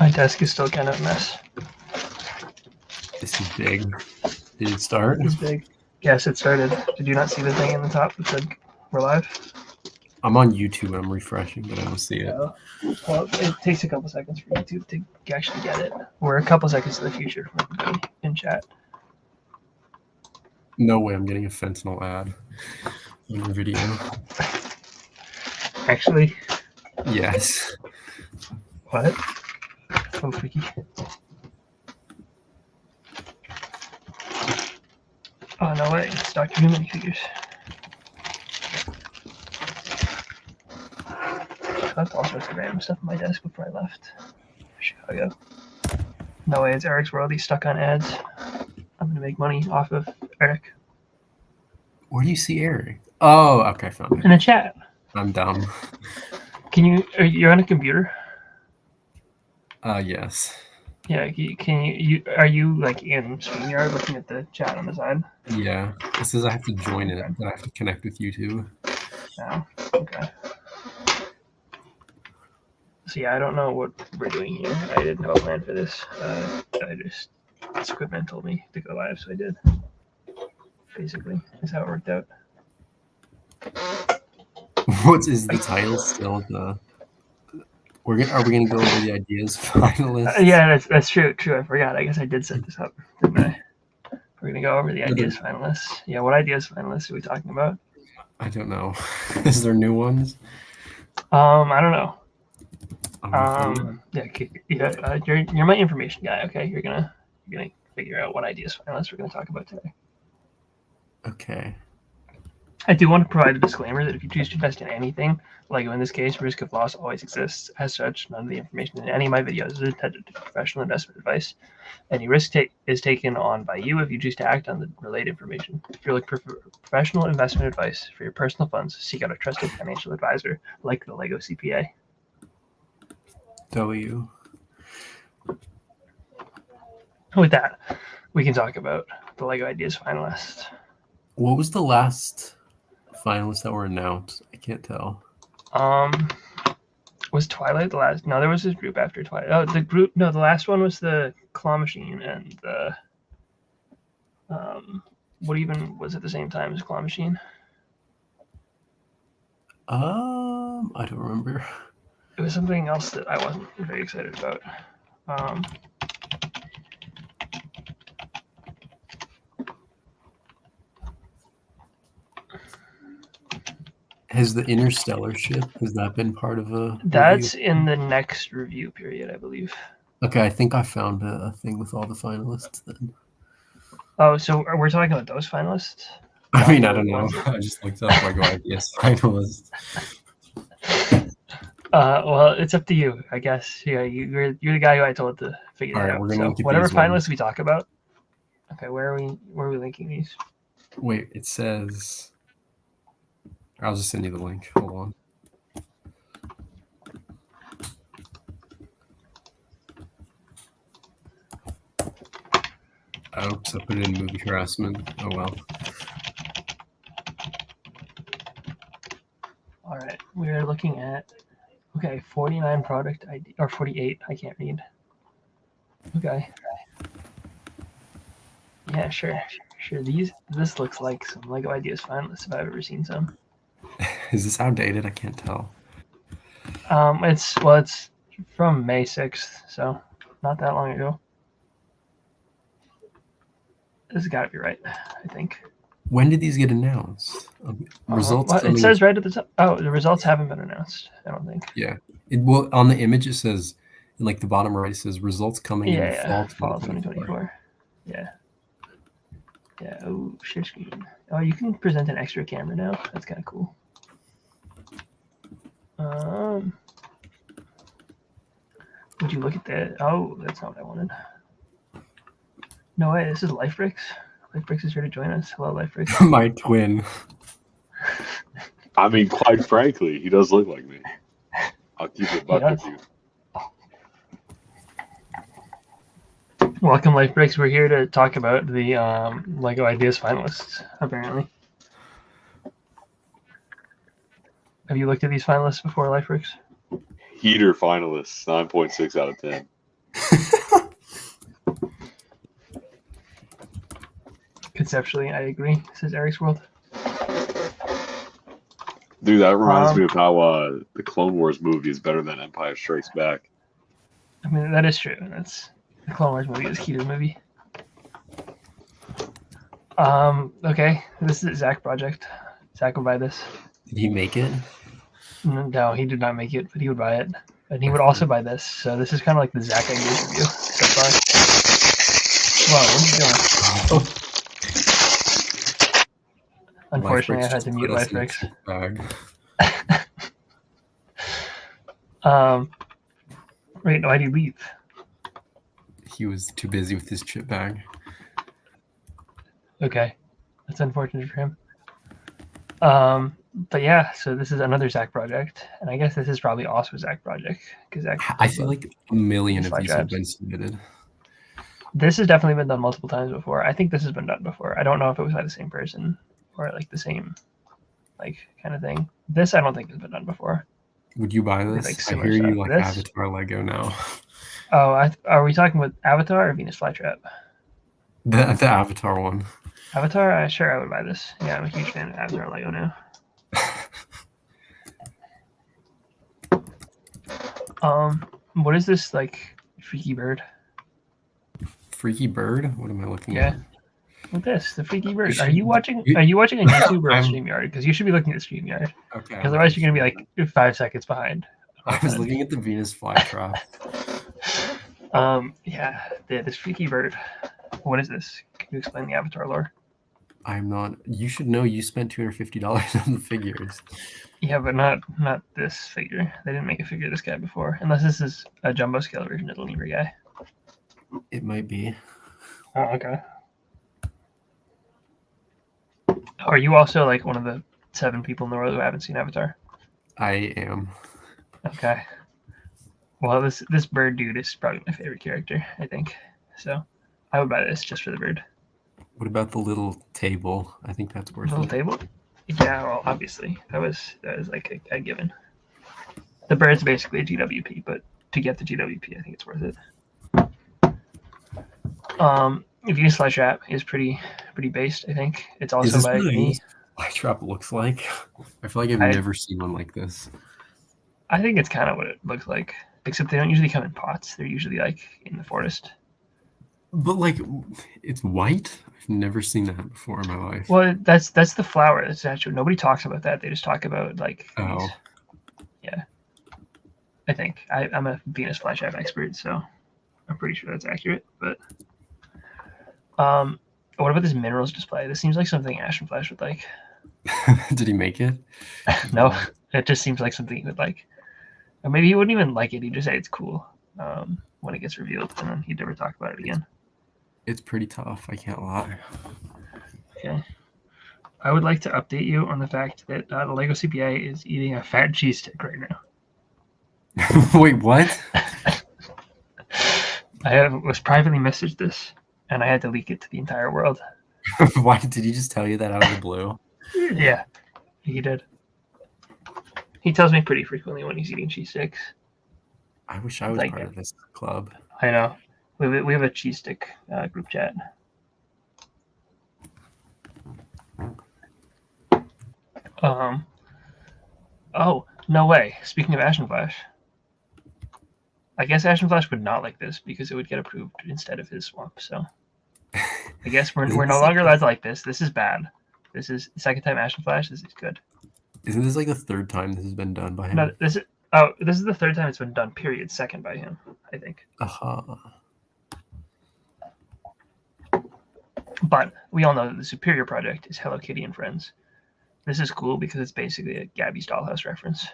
My desk is still kind of a mess. This is big. Did it start? It's big. Yes, it started. Did you not see the thing in the top that said we're live? I'm on YouTube. I'm refreshing, but I don't see it. Well, it takes a couple seconds for YouTube to actually get it. We're a couple seconds in the future from everybody in chat. No way I'm getting a fentanyl ad on your video. Actually, Yes. what? Oh, freaky. Oh, no way. It's Dr. Who minifigures. I left all sorts of random stuff on my desk before I left Chicago. No way, it's Eric's World. He's stuck on ads. I'm going to make money off of Eric. Where do you see Eric? Oh, okay, found it. In the chat. I'm dumb. You're on a computer? Yes. Yeah, are you like in StreamYard looking at the chat on the side? Yeah. It says I have to join it, but I have to connect with YouTube. Oh, okay. So yeah, I don't know what we're doing here. I didn't have a plan for this. This equipment told me to go live, so I did. Basically, is how it worked out. What is the title still? Are we gonna go over the ideas finalists? Yeah, that's true. I forgot. I guess I did set this up, didn't I? We're gonna go over the ideas finalists. Yeah, what ideas finalists are we talking about? I don't know. Is there new ones? I don't know. Yeah, you're my information guy. Okay, you're gonna figure out what ideas finalists we're gonna talk about today. Okay. I do want to provide a disclaimer that if you choose to invest in anything, like in this case, risk of loss always exists. As such, none of the information in any of my videos is intended to be professional investment advice. Any risk is taken on by you if you choose to act on the related information. If you're looking for professional investment advice for your personal funds, seek out a trusted financial advisor like the Lego CPA. W. With that, we can talk about the Lego Ideas finalists. What was the last finalists that were announced? I can't tell. Was Twilight the last? No, there was this group after Twilight. Oh, the last one was the Claw Machine and the what even was at the same time as Claw Machine? I don't remember. It was something else that I wasn't very excited about. Has the Interstellar ship, has that been part of a That's review? in the next review period, I believe. Okay, I think I found a thing with all the finalists then. Oh, so we're talking about those finalists? I mean, I don't know. I just looked up Lego Ideas finalists. Well, it's up to you, I guess. Yeah, you're the guy who I told to figure that out. So whatever finalists we talk about. Okay, where are we linking these? Wait, it says. I'll just send you the link. Hold on. Oops, I put it in movie harassment. Oh well. All right, we're looking at 49 product ID or 48. I can't read. Okay. Yeah, sure. This looks like some Lego Ideas finalists if I've ever seen some. Is this outdated? I can't tell. It's from May 6th, so not that long ago. This has got to be right, I think. When did these get announced? Results. It says right at the top. Oh, the results haven't been announced. I don't think. Yeah. On the image it says, in like the bottom right, it says results coming in fall 2024. Yeah. Yeah. Oh, share screen. Oh, you can present an extra camera now. That's kind of cool. Would you look at that? Oh, that's not what I wanted. No way. This is LifeBricks. LifeBricks is here to join us. Hello, LifeBricks. My twin. I mean, quite frankly, he does look like me. I'll keep it buck with you. Welcome, LifeBricks. We're here to talk about the Lego Ideas finalists, apparently. Have you looked at these finalists before, LifeBricks? Heater finalists, 9.6 out of 10. conceptually, I agree. This is Eric's world. Dude, that reminds me of how the Clone Wars movie is better than Empire Strikes Back. I mean, that is true. That's the Clone Wars movie is key to the movie. Okay, this is Zach project. Zach would buy this. Did he make it? No, he did not make it, but he would buy it. And he would also buy this. So this is kind of like the Zach Ideas review so far. Whoa, what are you doing? Oh. Unfortunately, I had to mute Liferix. Wait, why did he leave? He was too busy with his chip bag. Okay, that's unfortunate for him. But yeah, so this is another Zach project, and I guess this is probably also a Zach project because Zach. I feel like a million of these have been submitted. This has definitely been done multiple times before. I think this has been done before. I don't know if it was by the same person or like the same, like kind of thing. This I don't think has been done before. Would you buy this? Like, I hear you like this? Avatar Lego now. Oh, are we talking about Avatar or Venus Flytrap? The Avatar one. Avatar? Sure, I would buy this. Yeah, I'm a huge fan of Avatar Lego now. What is this like freaky bird? Freaky bird? What am I looking at? Look this, the freaky bird. Are you watching a YouTube or a StreamYard? Because you should be looking at StreamYard. Okay. Because otherwise you're gonna be like 5 seconds behind. I was looking at the Venus Flytrap. Yeah, this freaky bird. What is this? Can you explain the Avatar lore? I'm not. You should know. You spent $250 on the figures. Yeah, but not this figure. They didn't make a figure of this guy before, unless this is a jumbo scale version of the Libra guy. It might be. Oh, okay. Are you also like one of the 7 people in the world who haven't seen Avatar? I am. Okay. Well, this bird dude is probably my favorite character, I think. So I would buy this just for the bird. What about the little table? I think that's worth it. Little table? Yeah, well, obviously. That was like a given. The bird's basically a GWP, but to get the GWP, I think it's worth it. Venus Flytrap is pretty based, I think. It's also by me. Flytrap looks like? I feel like I've never seen one like this. I think it's kind of what it looks like, except they don't usually come in pots. They're usually like in the forest. But like, it's white. I've never seen that before in my life. Well, that's the flower. That's actually nobody talks about that. They just talk about like. Oh. Yeah. I think I'm a Venus Flytrap expert, so I'm pretty sure that's accurate. But what about this minerals display? This seems like something Ashton Flash would like. Did he make it? No, it just seems like something he would like. Or maybe he wouldn't even like it. He'd just say it's cool when it gets revealed, and then he'd never talk about it again. It's pretty tough. I can't lie. Okay. I would like to update you on the fact that the Lego CPA is eating a fat cheese stick right now. Wait, what? I was privately messaged this, and I had to leak it to the entire world. Why did he just tell you that out of the blue? Yeah, he did. He tells me pretty frequently when he's eating cheese sticks. I wish I was part of this club. I know. We have a cheese stick group chat. Oh, no way. Speaking of Ashen Flash, I guess Ashen Flash would not like this because it would get approved instead of his swamp. So I guess we're no longer allowed to like this. This is bad. This is the second time Ashen Flash. This is good. Isn't this like the third time this has been done by him? No, this is the third time it's been done. Period. Second by him, I think. But we all know that the superior project is Hello Kitty and Friends. This is cool because it's basically a Gabby's Dollhouse reference.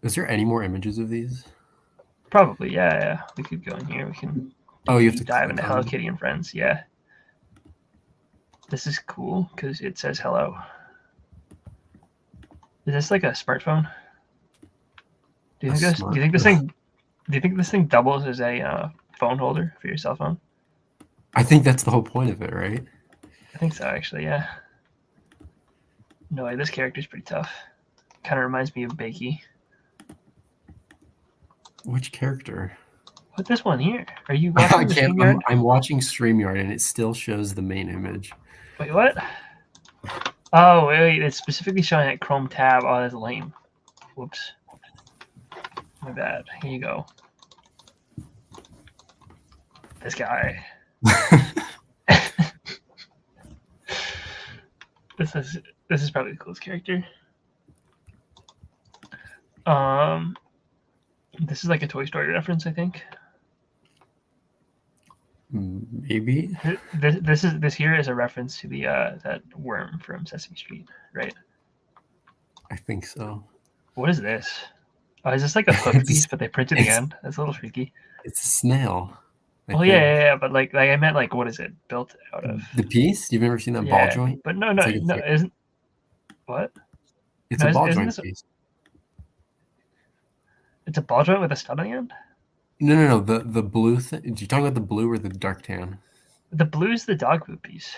Is there any more images of these? Probably, yeah. We could go in here. We can you have to dive into Hello Kitty and Friends, yeah. This is cool because it says hello. Is this like a smartphone? Do you think this thing doubles as a phone holder for your cell phone? I think that's the whole point of it, right? I think so, actually, yeah. No way, this character's pretty tough. Kind of reminds me of Bakey. Which character? Put this one here. Are you I watching the can't. StreamYard? I'm watching StreamYard and it still shows the main image. Wait, what? Oh, wait, it's specifically showing that Chrome tab. Oh, that's lame. Whoops. My bad. Here you go. This guy. This is probably the coolest character. This is like a Toy Story reference, I think. Maybe. This here is a reference to the that worm from Sesame Street, right? I think so. What is this? Oh, is this like a hook piece, but they printed the end? That's a little freaky. It's a snail. Oh yeah, but like I meant like what is it built out of? The piece? You've never seen that ball joint? But no, Like isn't what? It's No, a ball isn't joint this piece. It's a ball joint with a stud on the end? No. The blue thing. Are you talking about the blue or the dark tan? The blue's the dog food piece.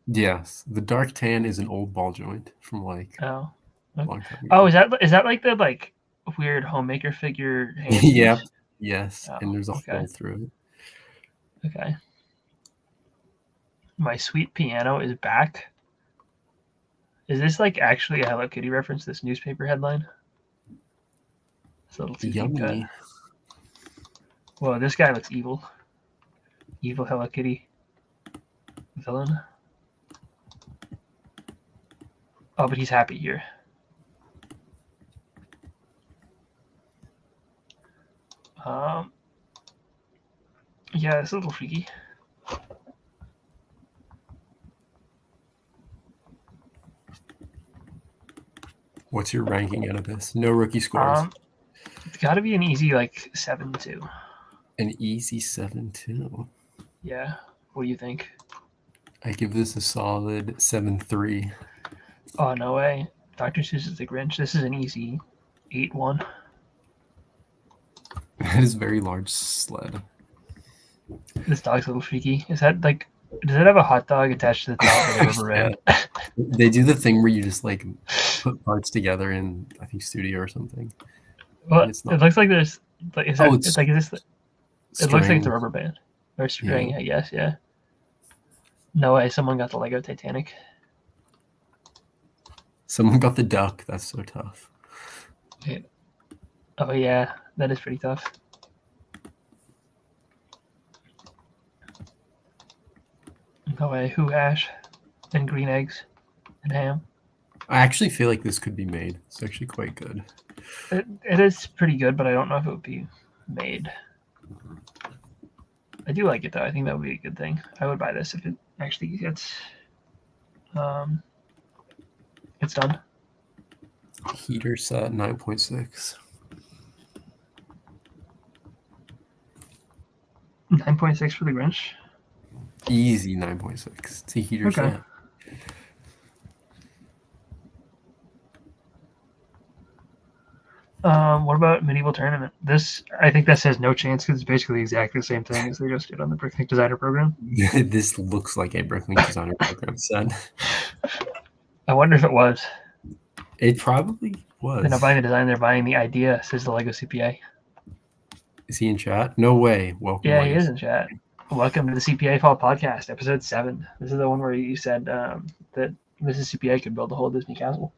Yes, the dark tan is an old ball joint from like Oh. a long time ago. Oh, is that like the like weird homemaker figure hand Yeah. piece? Yes, Oh, and there's a okay. hole through it. Okay. My sweet piano is back. Is this like actually a Hello Kitty reference? This newspaper headline. It's a little too deep cut. Yummy. Whoa, this guy looks evil. Evil Hello Kitty villain. Oh, but he's happy here. Yeah, it's a little freaky. What's your ranking out of this? No rookie scores. It's got to be an easy like 7-2. An easy 7-2. Yeah. What do you think? I give this a solid 7-3. Oh no way! Dr. Seuss is the Grinch. This is an easy 8-1. That is a very large sled. This dog's a little freaky. Is that like? Does it have a hot dog attached to the top of the rubber band? They do the thing where you just like put parts together in, I think, studio or something. Well, It's not- it looks like there's. Like, is that? Oh, It's like is this? It looks like String. it's a rubber band or string. I guess. Yeah. No way! Someone got the Lego Titanic. Someone got the duck. That's so tough. Oh yeah, that is pretty tough. No way! Who hash and green eggs and ham. I actually feel like this could be made. It's actually quite good. It is pretty good, but I don't know if it would be made. I do like it though. I think that would be a good thing. I would buy this if it actually gets it's done. Heater set 9.6. 9.6 for the Grinch. Easy 9.6. It's a heater Okay. set. What about Medieval Tournament? This, I think that says no chance because it's basically exactly the same thing as they just did on the Bricklink Designer program. This looks like a Bricklink Designer program set. I wonder if it was. It probably was. They're not buying the design, they're buying the idea, says the Lego CPA. Is he in chat? No way. Welcome. Yeah, he Lego. is in chat. Welcome to the CPAFOL podcast, episode 7. This is the one where you said that Mrs. CPA could build a whole Disney castle.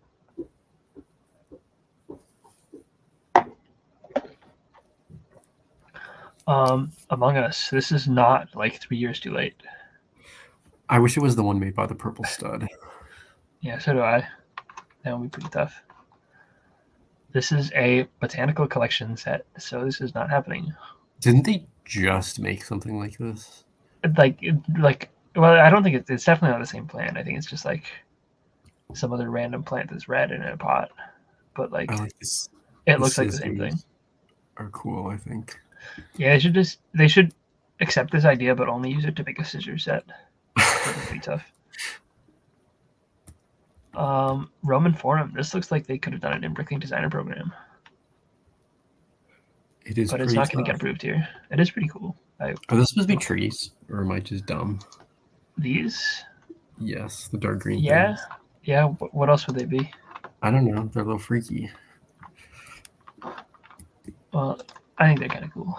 Among Us. This is not like 3 years too late. I wish it was the one made by the Purple Stud. Yeah, so do I. That would be pretty tough. This is a botanical collection set, so this is not happening. Didn't they just make something like this? Well, I don't think it's definitely not the same plant. I think it's just like some other random plant that's red in a pot. But like, I like this. it looks like the same thing. Are cool, I think. Yeah, they should accept this idea, but only use it to make a scissor set. That'd be pretty tough. Roman Forum. This looks like they could have done it in Bricklink Designer program. It is, but it's not going to get approved here. It is pretty cool. Are those supposed to be trees, or am I just dumb? These? Yes, the dark green. Yeah, things. yeah. What else would they be? I don't know. They're a little freaky. Well, I think they're kind of cool.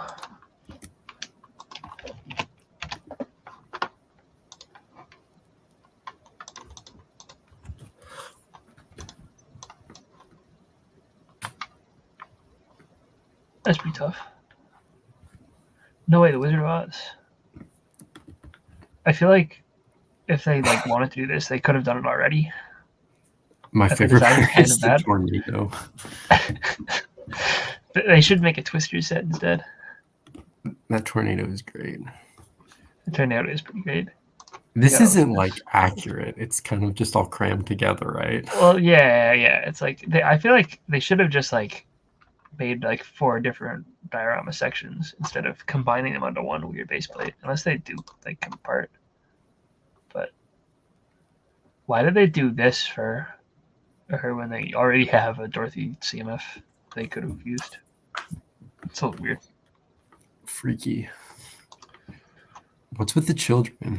That's pretty tough. No way, the Wizard of Oz. I feel like if they like wanted to do this, they could have done it already. My The favorite design is part kind is of the bad. tornado. They should make a Twister set instead. That tornado is great. The tornado is pretty great. This Yeah. isn't like accurate. It's kind of just all crammed together, right? Well, yeah. It's like I feel like they should have just like made like 4 different diorama sections instead of combining them onto one weird base plate. Unless they do like come apart. But why did they do this for her when they already have a Dorothy CMF they could have used? It's so weird. Freaky. What's with the children?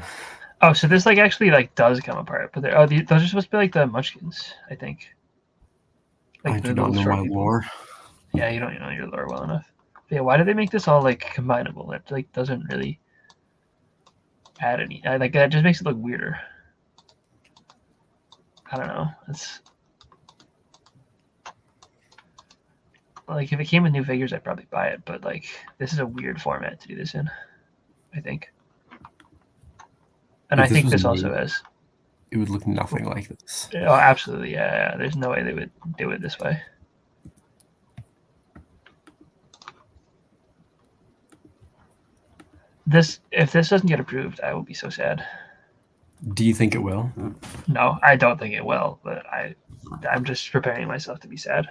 Oh, so this like actually like does come apart, but those are supposed to be like the Munchkins, I think. Like I the do not little know short my people. lore. Yeah, you don't know your lore well enough. But yeah, why did they make this all like combinable? It like doesn't really add any. Like that just makes it look weirder. I don't know. It's like if it came with new figures, I'd probably buy it. But like this is a weird format to do this in, I think. And If I think was this made, also has. it would look nothing like this. Oh, absolutely, yeah. There's no way they would do it this way. If this doesn't get approved, I will be so sad. Do you think it will? No, I don't think it will, but I'm just preparing myself to be sad.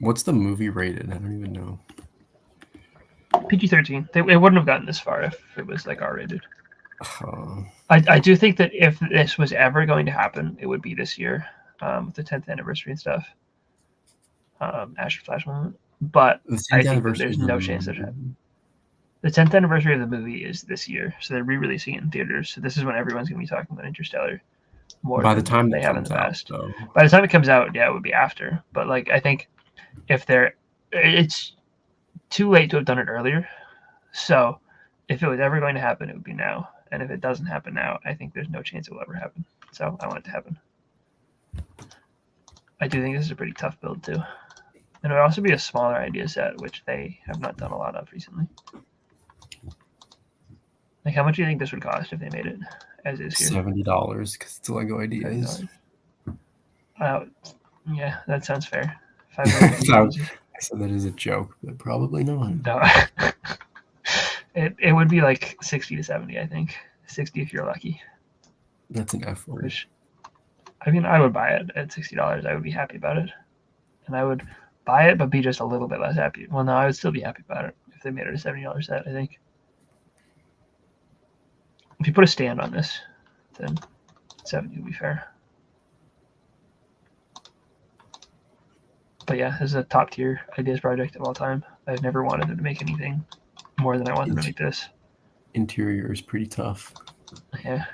What's the movie rated? I don't even know. PG-13. It wouldn't have gotten this far if it was like R-rated. Uh, I do think that if this was ever going to happen, it would be this year, with the 10th anniversary and stuff. Astro Flash moment. But I think that there's no chance that it happens. The 10th anniversary of the movie is this year, so they're re-releasing it in theaters. So this is when everyone's going to be talking about Interstellar more by the than time they have in the past. Out, by the time it comes out, yeah, it would be after. But like, I think it's too late to have done it earlier. So if it was ever going to happen, it would be now. And if it doesn't happen now, I think there's no chance it will ever happen. So I want it to happen. I do think this is a pretty tough build too. And it would also be a smaller idea set, which they have not done a lot of recently. Like, how much do you think this would cost if they made it as is here? $70 because it's Lego Ideas. Yeah, that sounds fair. I said that is a joke, but probably not. No. It would be like 60 to 70, I think. 60 if you're lucky. That's an F word. Which, I mean, I would buy it at $60. I would be happy about it. And I would buy it, but be just a little bit less happy. Well, no, I would still be happy about it if they made it a $70 set, I think. If you put a stand on this, then 70 would be fair. But yeah, this is a top tier ideas project of all time. I've never wanted them to make anything more than I want them to make this. Interior is pretty tough. Yeah.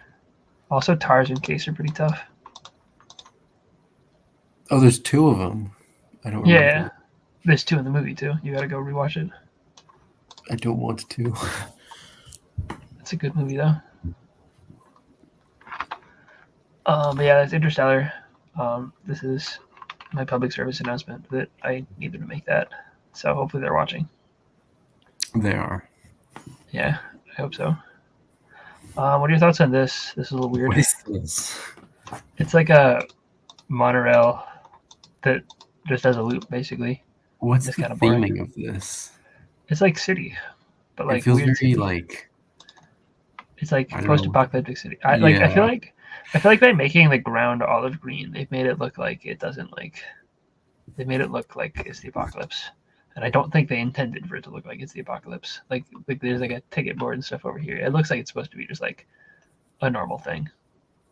Also, Tarzan case are pretty tough. Oh, there's 2 of them. I don't remember. Yeah. There's 2 in the movie too. You gotta go rewatch it. I don't want to. It's a good movie though. But yeah, that's Interstellar. This is my public service announcement that I needed to make that. So hopefully they're watching. They are. Yeah, I hope so. What are your thoughts on this? This is a little weird. What is this? It's like a monorail that just has a loop, basically. What's It's the kinda boring. theming of this? It's like City, but like it feels weird very city. like. It's like I don't post-apocalyptic city. I feel like by making the ground olive green, they've made it look like it doesn't like. They made it look like it's the apocalypse, and I don't think they intended for it to look like it's the apocalypse. Like there's like a ticket board and stuff over here. It looks like it's supposed to be just like a normal thing.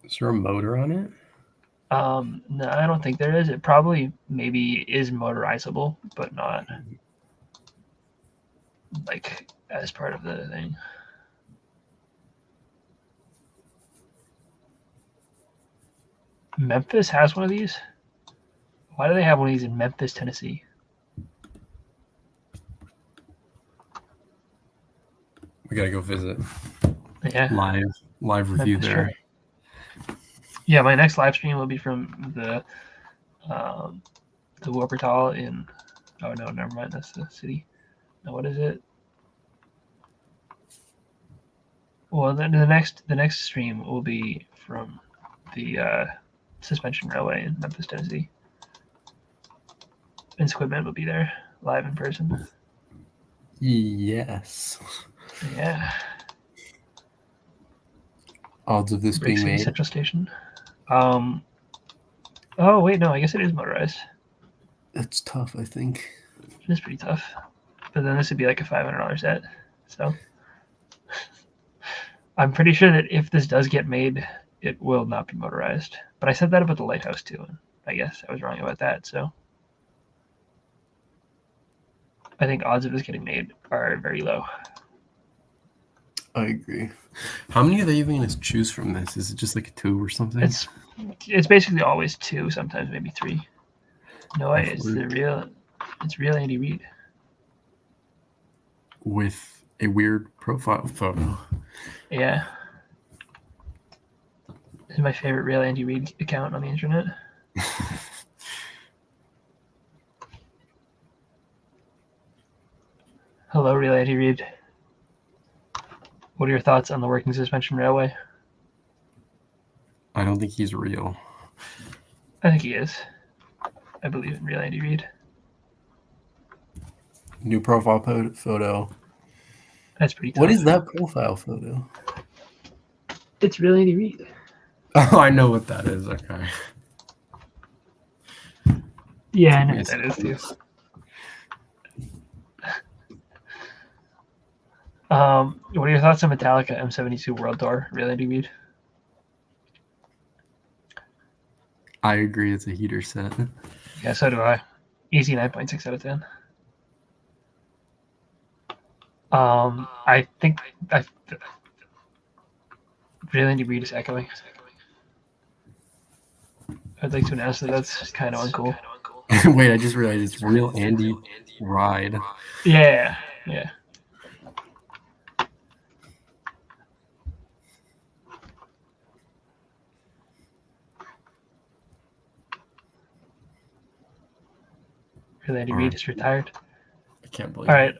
Is there a motor on it? No, I don't think there is. It probably maybe is motorizable, but not like as part of the thing. Memphis has one of these. Why do they have one of these in Memphis, Tennessee? We gotta go visit. Yeah. Live review Memphis, there. sure. Yeah, my next live stream will be from the Wuppertal in. Oh no, never mind. That's the city. No, what is it? Well, then the next stream will be from the suspension railway in Memphis, Tennessee. And Squidman will be there live in person. Yes. Yeah. Odds of this Brick being City made. Central Station. Oh wait, no, I guess it is motorized. That's tough, I think. It is pretty tough. But then this would be like a $500 set. So I'm pretty sure that if this does get made, it will not be motorized. But I said that about the lighthouse too, and I guess I was wrong about that. So I think odds of this getting made are very low. I agree. How many are they even going to choose from this? Is it just like a 2 or something? It's basically always 2, sometimes maybe 3. No way, it's real Andy Reid. With a weird profile photo. Yeah. This is my favorite real Andy Reid account on the internet. Hello, real Andy Reid. What are your thoughts on the working suspension railway? I don't think he's real. I think he is. I believe in real Andy Reid. New profile photo. That's pretty tough. What is that profile photo? It's real Andy Reid. Oh, I know what that is. Okay. Yeah, I know what that is too. What are your thoughts on Metallica M72 World Tour? Real Andy Reid? I agree. It's a heater set. Yeah, so do I. Easy 9.6 out of 10. I think real Andy Reid is echoing. I'd like to announce that that's kind of uncool. Wait, I just realized it's real Andy Ride. Yeah. Real Andy Reid is retired. I can't believe All right.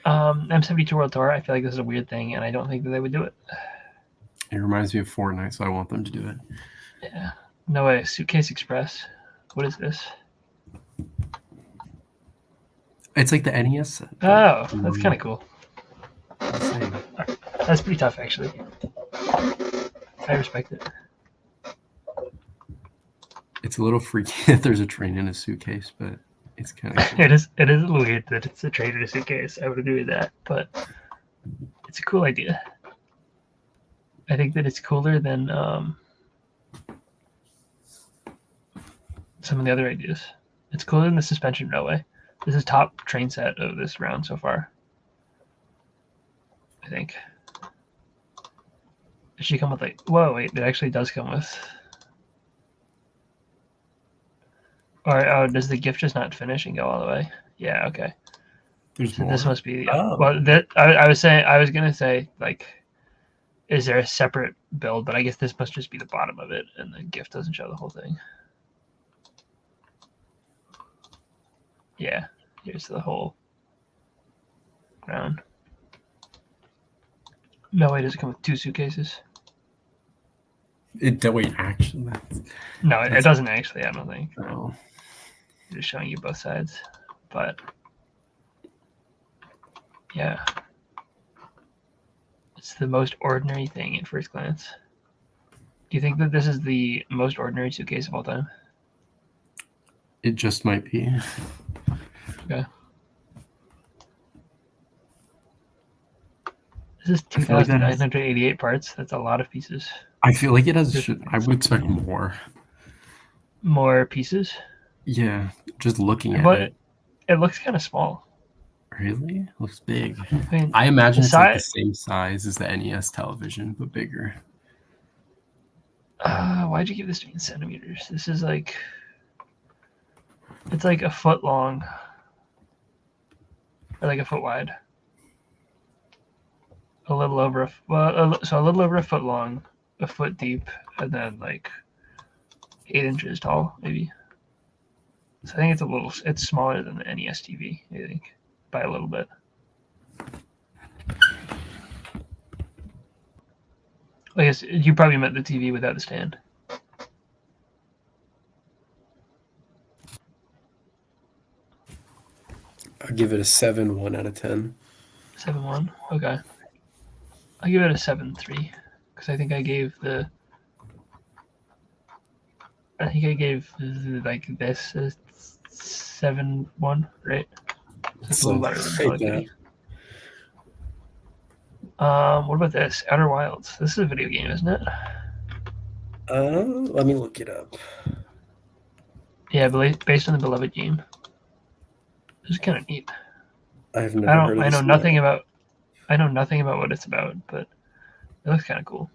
M72 World Tour, I feel like this is a weird thing, and I don't think that they would do it. It reminds me of Fortnite, so I want them to do it. Yeah. No way. Suitcase Express. What is this? It's like the NES set. Oh, that's kind of cool. Same. That's pretty tough, actually. I respect it. It's a little freaky that there's a train in a suitcase, but it's kind of cool. It is a little weird that it's a train in a suitcase. I would agree with that, but it's a cool idea. I think that it's cooler than some of the other ideas. It's cooler than the suspension railway. This is top train set of this round so far, I think. It should come with like, whoa, wait, it actually does come with. Or does the gift just not finish and go all the way? Yeah, okay. There's So more. this must be. Oh. Well, I was gonna say like, is there a separate build? But I guess this must just be the bottom of it, and the gift doesn't show the whole thing. Yeah, here's the whole ground. No way, does it come with 2 suitcases? Wait, actually, No, it doesn't actually. I don't think. Oh. Just showing you both sides, but yeah, it's the most ordinary thing at first glance. Do you think that this is the most ordinary suitcase of all time? It just might be. Okay. This is I feel like that has- 2,988 parts. That's a lot of pieces. I feel like it has. I would expect more. More pieces? Yeah, just looking at But it. it looks kind of small. Really? It looks big. I mean, I imagine the it's like the size- same size as the NES television, but bigger. why'd you give this to me in centimeters? This is like, it's like a foot long, or like a foot wide. A little over so a little over a foot long, a foot deep, and then like 8 inches tall, maybe. So I think it's smaller than the NES TV, I think, by a little bit. I guess you probably meant the TV without the stand. I'll give it a 7, 1 out of 10. 7-1. Okay. I'll give it a 7-3 because I think I gave like this a 7-1, right? So it's a little better than Call of Duty. What about this? Outer Wilds. This is a video game, isn't it? Let me look it up. Yeah, based on the beloved game. This is kind of neat. I've never heard of this. I know nothing about what it's about, but it looks kind of cool.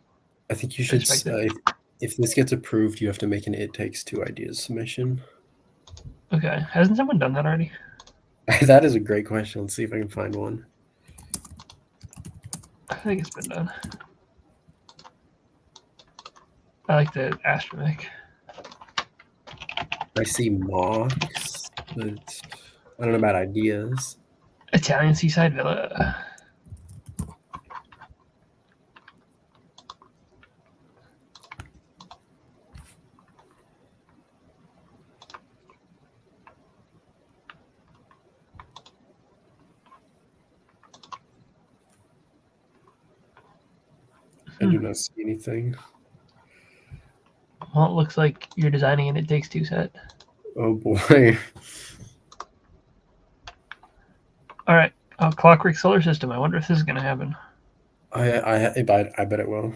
I think you should. If this gets approved, you have to make an It Takes Two ideas submission. Okay, hasn't someone done that already? That is a great question. Let's see if I can find one. I think it's been done. I like the astromech. I see mocks, but I don't know about ideas. Italian Seaside Villa. I do not see anything. Well, it looks like you're designing an It Takes Two set. Oh boy. All right, Clockwork Solar System. I wonder if this is gonna happen. I bet it will.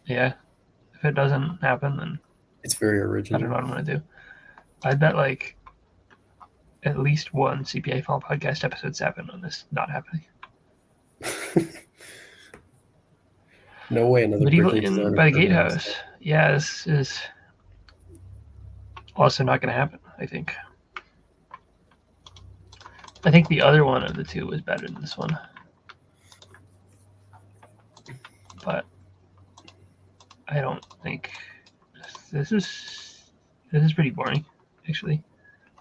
Yeah, if it doesn't happen, then it's very original. I don't know what I'm gonna do. I bet like at least one CPAFOL podcast episode 7 on this not happening. No way, another Medieval Inn by the Gatehouse. Yeah, this is also not going to happen, I think. I think the other one of the two was better than this one. But I don't think this is pretty boring, actually.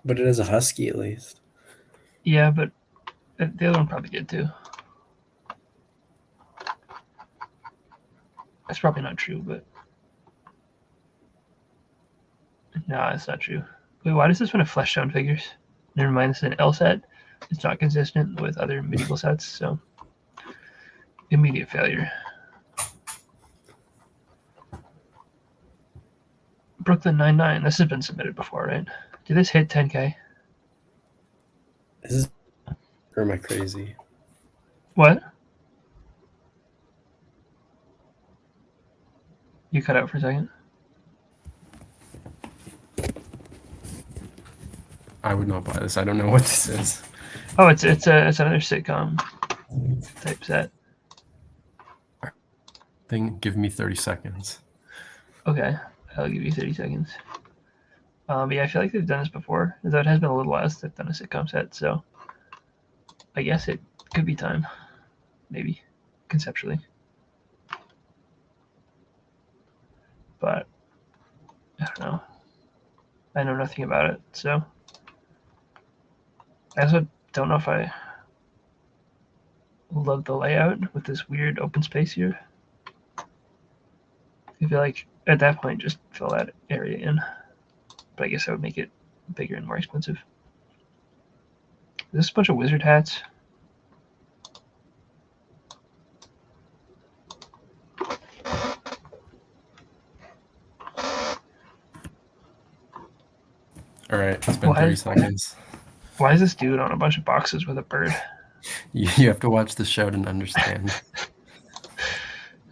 But it has a husky at least. Yeah, but the other one probably did too. That's probably not true, but no, it's not true. Wait, why does this one have flesh tone figures? Never mind, this is an L set. It's not consistent with other medieval sets, so immediate failure. Brooklyn 99. This has been submitted before, right? Did this hit 10K? Or am I crazy? What? You cut out for a second. I would not buy this. I don't know what this is. Oh, it's another sitcom type set. Give me 30 seconds. Okay, I'll give you 30 seconds. But yeah, I feel like they've done this before. Though it has been a little while since they've done a sitcom set, so I guess it could be time, maybe, conceptually. But I don't know. I know nothing about it, so I also don't know if I love the layout with this weird open space here. I feel like at that point just fill that area in. But I guess that would make it bigger and more expensive. Is this a bunch of wizard hats? All right, it's been 30 seconds. Why is this dude on a bunch of boxes with a bird? You have to watch the show to understand.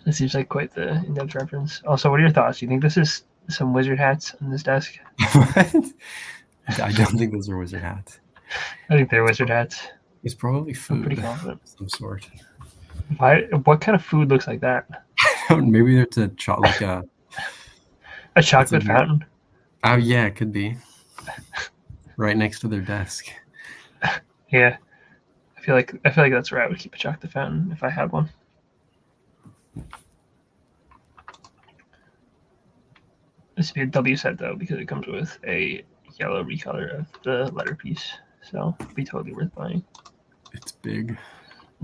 This seems like quite the in-depth reference. Also, what are your thoughts? Do you think this is some wizard hats on this desk? What? I don't think those are wizard hats. I think they're wizard hats. It's probably food. I'm pretty confident. Of some sort. What kind of food looks like that? Maybe it's a chocolate fountain. Oh yeah, it could be. Right next to their desk. Yeah, I feel like that's where I would keep a chocolate fountain if I had one. This would be a W set though because it comes with a yellow recolor of the letter piece, so it'd be totally worth buying. It's big.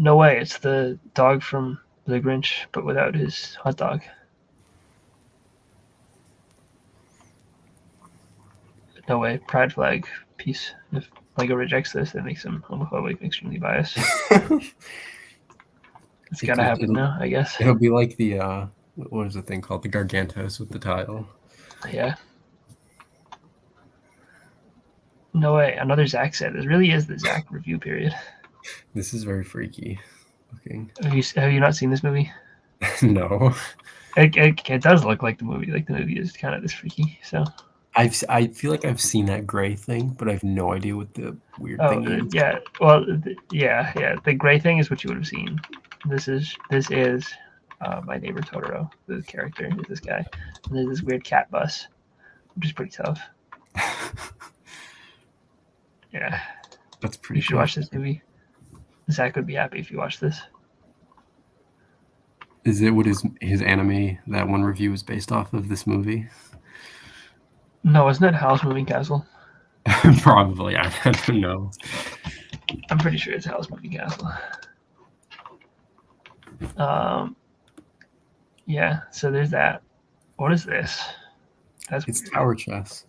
No way, it's the dog from The Grinch, but without his hot dog. No way, pride flag, peace. If Lego rejects this, that makes him homophobic, extremely biased. It's gotta happen now, I guess. It'll be like the what is the thing called? The Gargantos with the title. Yeah. No way, another Zach set. This really is the Zach review period. This is very freaky looking. Have you not seen this movie? No. It does look like the movie. Like the movie is kind of this freaky. So I feel like I've seen that gray thing, but I have no idea what the weird thing is. Yeah. Well, yeah. The gray thing is what you would have seen. This is My Neighbor Totoro. The character is this guy. And there's this weird cat bus, which is pretty tough. Yeah. That's pretty. You should watch this movie. Zach would be happy if you watched this. Is it what his anime, that one review is based off of this movie? No, isn't it Howl's Moving Castle? Probably. I don't know. I'm pretty sure it's Howl's Moving Castle. Yeah, so there's that. What is this? It's weird. Tower Chess.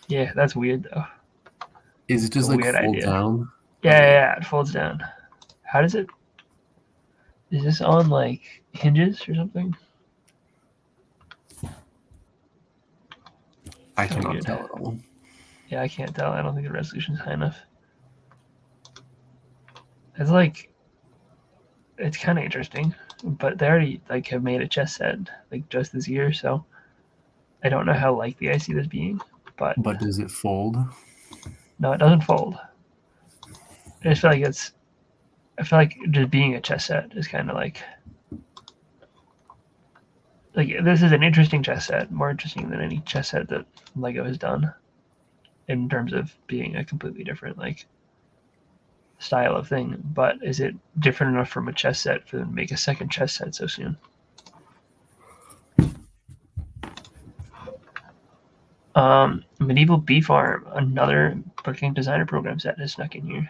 Yeah, that's weird though. Is it just like fold down? Yeah, it folds down. How does it? Is this on like hinges or something? I cannot tell at all. Yeah, I can't tell. I don't think the resolution's high enough. It's like, it's kind of interesting, but they already like have made a chess set like just this year, so I don't know how likely I see this being. But does it fold? No, it doesn't fold. I just feel like I feel like just being a chess set is kind of like this is an interesting chess set, more interesting than any chess set that Lego has done in terms of being a completely different like style of thing. But is it different enough from a chess set for them to make a second chess set so soon? Medieval Bee Farm, another Brooklyn Designer Program set has snuck in here.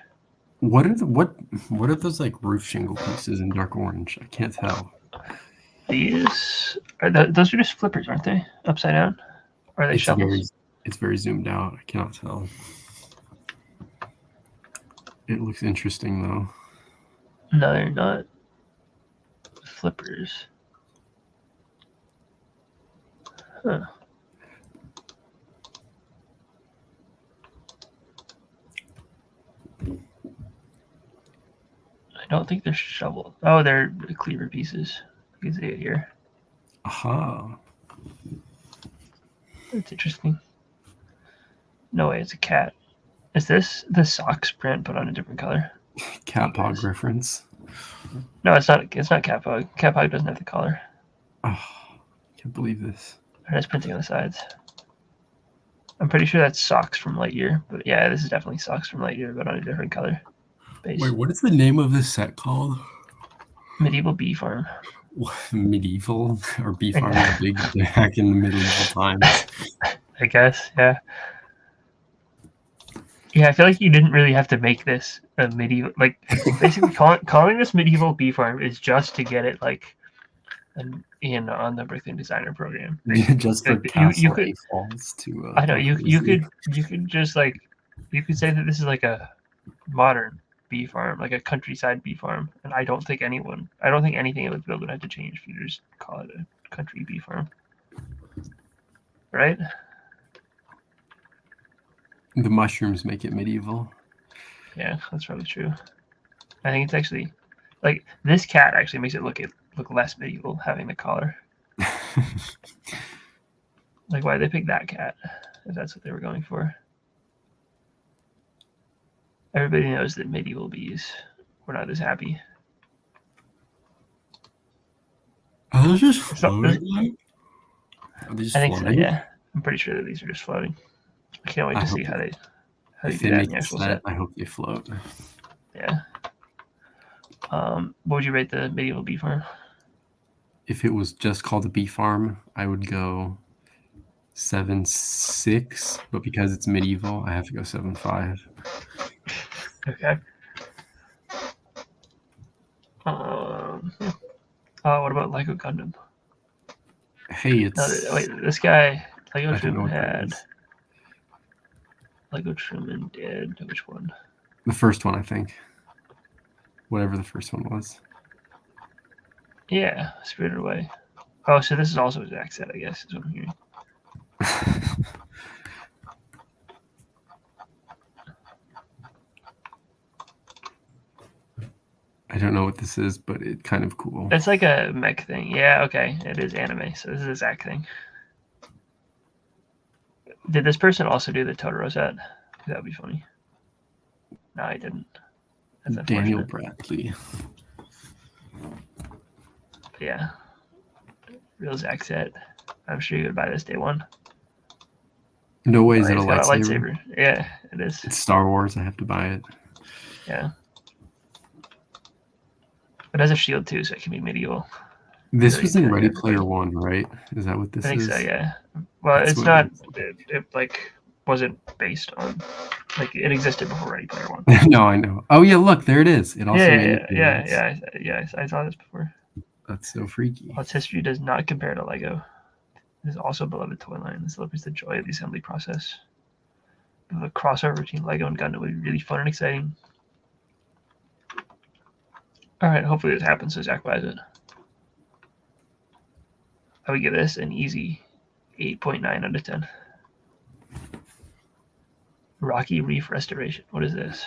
What are those like roof shingle pieces in dark orange? I can't tell. These those are just flippers, aren't they? Upside down? Or are they shovels? It's very zoomed out. I cannot tell. It looks interesting though. No, they're not flippers. Huh. I don't think they're shovels. Oh, they're cleaver pieces. You can see it here. Aha. That's interesting. No way, it's a cat. Is this the socks print but on a different color? Cat Pog reference. No, it's not. It's not Cat Pog. Cat Pog doesn't have the collar. Oh, I can't believe this. And it's printing on the sides. I'm pretty sure that's socks from Lightyear, but yeah, this is definitely socks from Lightyear, but on a different color base. Wait, what is the name of this set called? Medieval Bee Farm. Medieval or Bee Farm? Big back in the medieval times. I guess, yeah. Yeah, I feel like you didn't really have to make this a medieval. Like, basically, calling this Medieval Bee Farm is just to get it like in on the Brooklyn Designer Program. Just for you could. Falls to. I know you could just like you could say that this is like a modern bee farm, like a countryside bee farm, and I don't think anything in the field would have to change if you just call it a country bee farm, right? The mushrooms make it medieval. Yeah, that's probably true. I think it's actually like this cat actually makes it look less medieval having the collar. Like, why did they pick that cat if that's what they were going for? Everybody knows that medieval bees were not as happy. Are those just floating? I think so, yeah. I'm pretty sure that these are just floating. I can't wait to see how they do that in the actual set. I hope they float. Yeah. What would you rate the Medieval Bee Farm? If it was just called a bee farm, I would go 7.6, but because it's medieval, I have to go 7.5. Okay. What about Lego Gundam? Hey, No, it's. wait, this guy, Lego I don't know Truman what that had. is. Lego Truman did. Which one? The first one, I think. Whatever the first one was. Yeah, Spirited Away. Oh, so this is also Zach said, I guess, is what I'm hearing. I don't know what this is, but it's kind of cool. It's like a mech thing. Yeah, okay. It is anime, so this is a Zach thing. Did this person also do the Totoro set? That would be funny. No, I didn't. That's Daniel unfortunate. Bradley. But yeah. Real Zach set. I'm sure you would buy this day one. No way Oh, is it a it's got lightsaber? Yeah, it is. It's Star Wars. I have to buy it. Yeah. It has a shield too, so it can be medieval. This Really was in good, Ready yeah. Player One, right? Is that what this I think is? so, yeah. Well, That's it's what not. it It like wasn't based on. Like it existed before Ready Player One. No, I know. Oh yeah, look, there it is. It also made I saw this before. That's so freaky. While its history does not compare to Lego, it is also a beloved toy line that celebrates the joy of the assembly process. The crossover between Lego and Gundam would be really fun and exciting. Alright, hopefully this happens so Zach buys it. I would give this an easy 8.9 out of 10. Rocky Reef Restoration. What is this?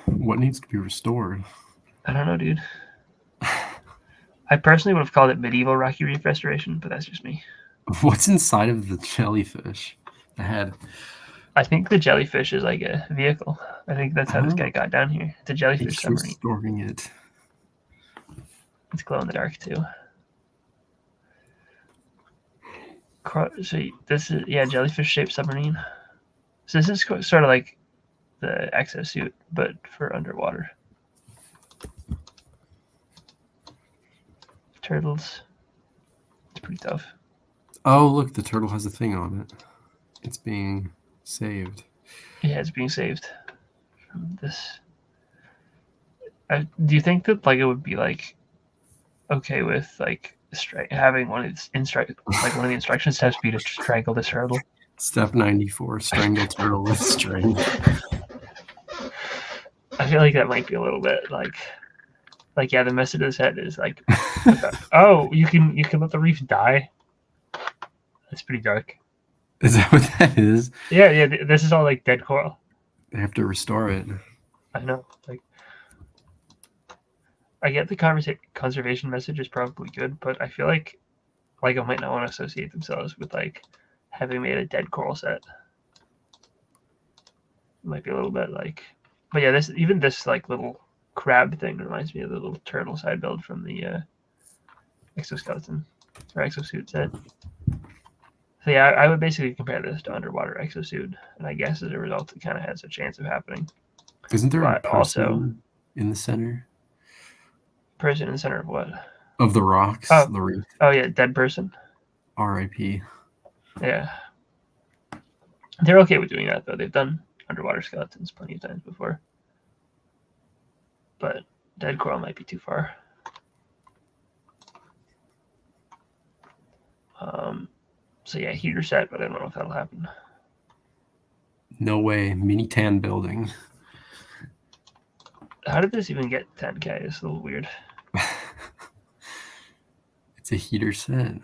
What needs to be restored? I don't know, dude. I personally would have called it Medieval Rocky Reef Restoration, but that's just me. What's inside of the jellyfish? The head. I think the jellyfish is like a vehicle. I think that's how this guy got down here. It's a jellyfish It's submarine. restoring it. It's glow in the dark too. So this is jellyfish shaped submarine. So this is sort of like the exosuit, but for underwater. Turtles. It's pretty tough. Oh, look, the turtle has a thing on it. It's being saved. Yeah, it's being saved from this. Do you think that like it would be like okay with like having one of its one of the instruction steps be to strangle this turtle? Step 94: strangle turtle with string. I feel like that might be a little bit like yeah. The message of this head is like, oh, you can let the reef die. That's pretty dark. Is that what that is? Yeah. This is all like dead coral. They have to restore it. I know. Like, I get the conservation message is probably good, but I feel like Lego might not want to associate themselves with like having made a dead coral set. It might be a little bit like, but yeah, this like little crab thing reminds me of the little turtle side build from the exoskeleton or exosuit set. So yeah, I would basically compare this to underwater exosuit, and I guess as a result, it kind of has a chance of happening. Isn't there a But person also in the center person in the center of what? of the rocks? Oh. The reef. Oh yeah, dead person. R.I.P. Yeah, they're okay with doing that though. They've done underwater skeletons plenty of times before, but dead coral might be too far. So yeah, heater set, but I don't know if that'll happen. No way. Mini tan building. How did this even get 10K? It's a little weird. It's a heater set.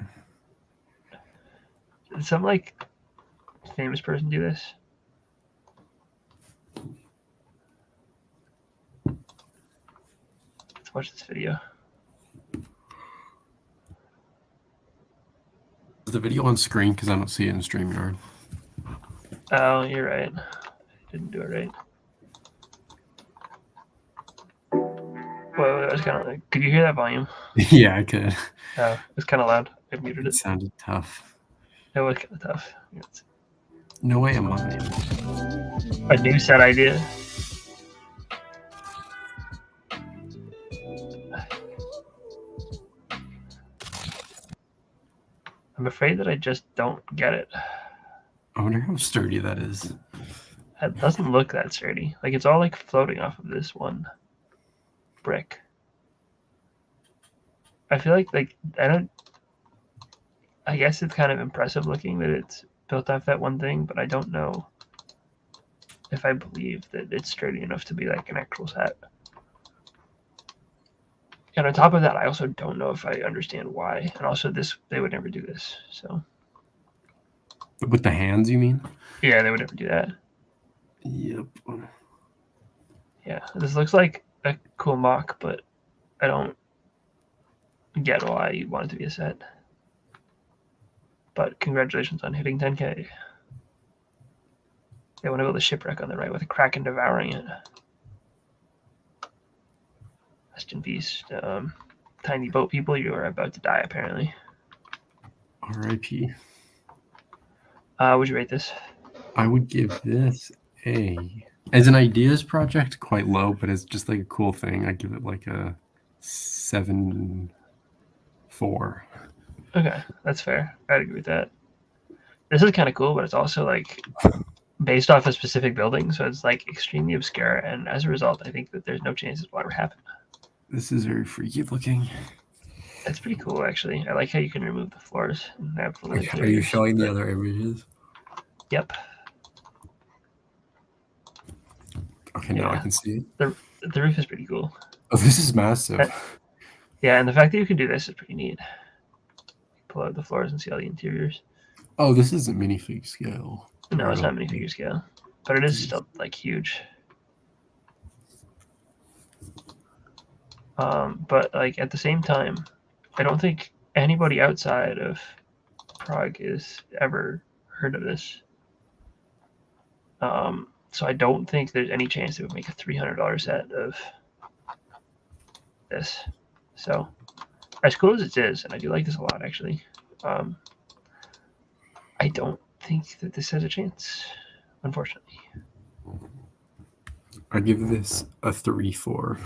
Did some like famous person do this? Let's watch this video. Is the video on screen? Because I don't see it in StreamYard. Oh, you're right. I didn't do it right. Whoa, that was kind of like, could you hear that volume? Yeah, I could. Oh, it was kind of loud. I muted It it. sounded tough. It was kind of tough. Yes. No way am I. A new set idea. I'm afraid that I just don't get it. I wonder how sturdy that is. It doesn't look that sturdy. Like it's all like floating off of this one brick. I feel like I guess it's kind of impressive looking that it's built off that one thing, but I don't know if I believe that it's sturdy enough to be like an actual set. And on top of that, I also don't know if I understand why. And also, they would never do this. So With the hands, you mean? yeah, they would never do that. Yep. Yeah, this looks like a cool mock, but I don't get why you want it to be a set. But congratulations on hitting 10K. They want to build a shipwreck on the right with a kraken devouring it. Rest in peace. Tiny boat people, you are about to die, apparently. R.I.P. Would you rate this? I would give this as an ideas project, quite low, but as just like a cool thing, I'd give it like a 7.4. Okay, that's fair. I'd agree with that. This is kind of cool, but it's also like based off a specific building, so it's like extremely obscure, and as a result, I think that there's no chance it will ever happen. This is very freaky looking. It's pretty cool, actually. I like how you can remove the floors and have little Are you showing the other images? Yep. Okay, now I can see it. The roof is pretty cool. Oh, this is massive. Yeah, and the fact that you can do this is pretty neat. Pull out the floors and see all the interiors. Oh, this isn't minifig scale. No, it's not minifigure scale, but it is still like huge. But like at the same time, I don't think anybody outside of Prague is ever heard of this. So I don't think there's any chance they would make a $300 set of this. So as cool as it is, and I do like this a lot actually, I don't think that this has a chance, unfortunately. I give this a 3.4.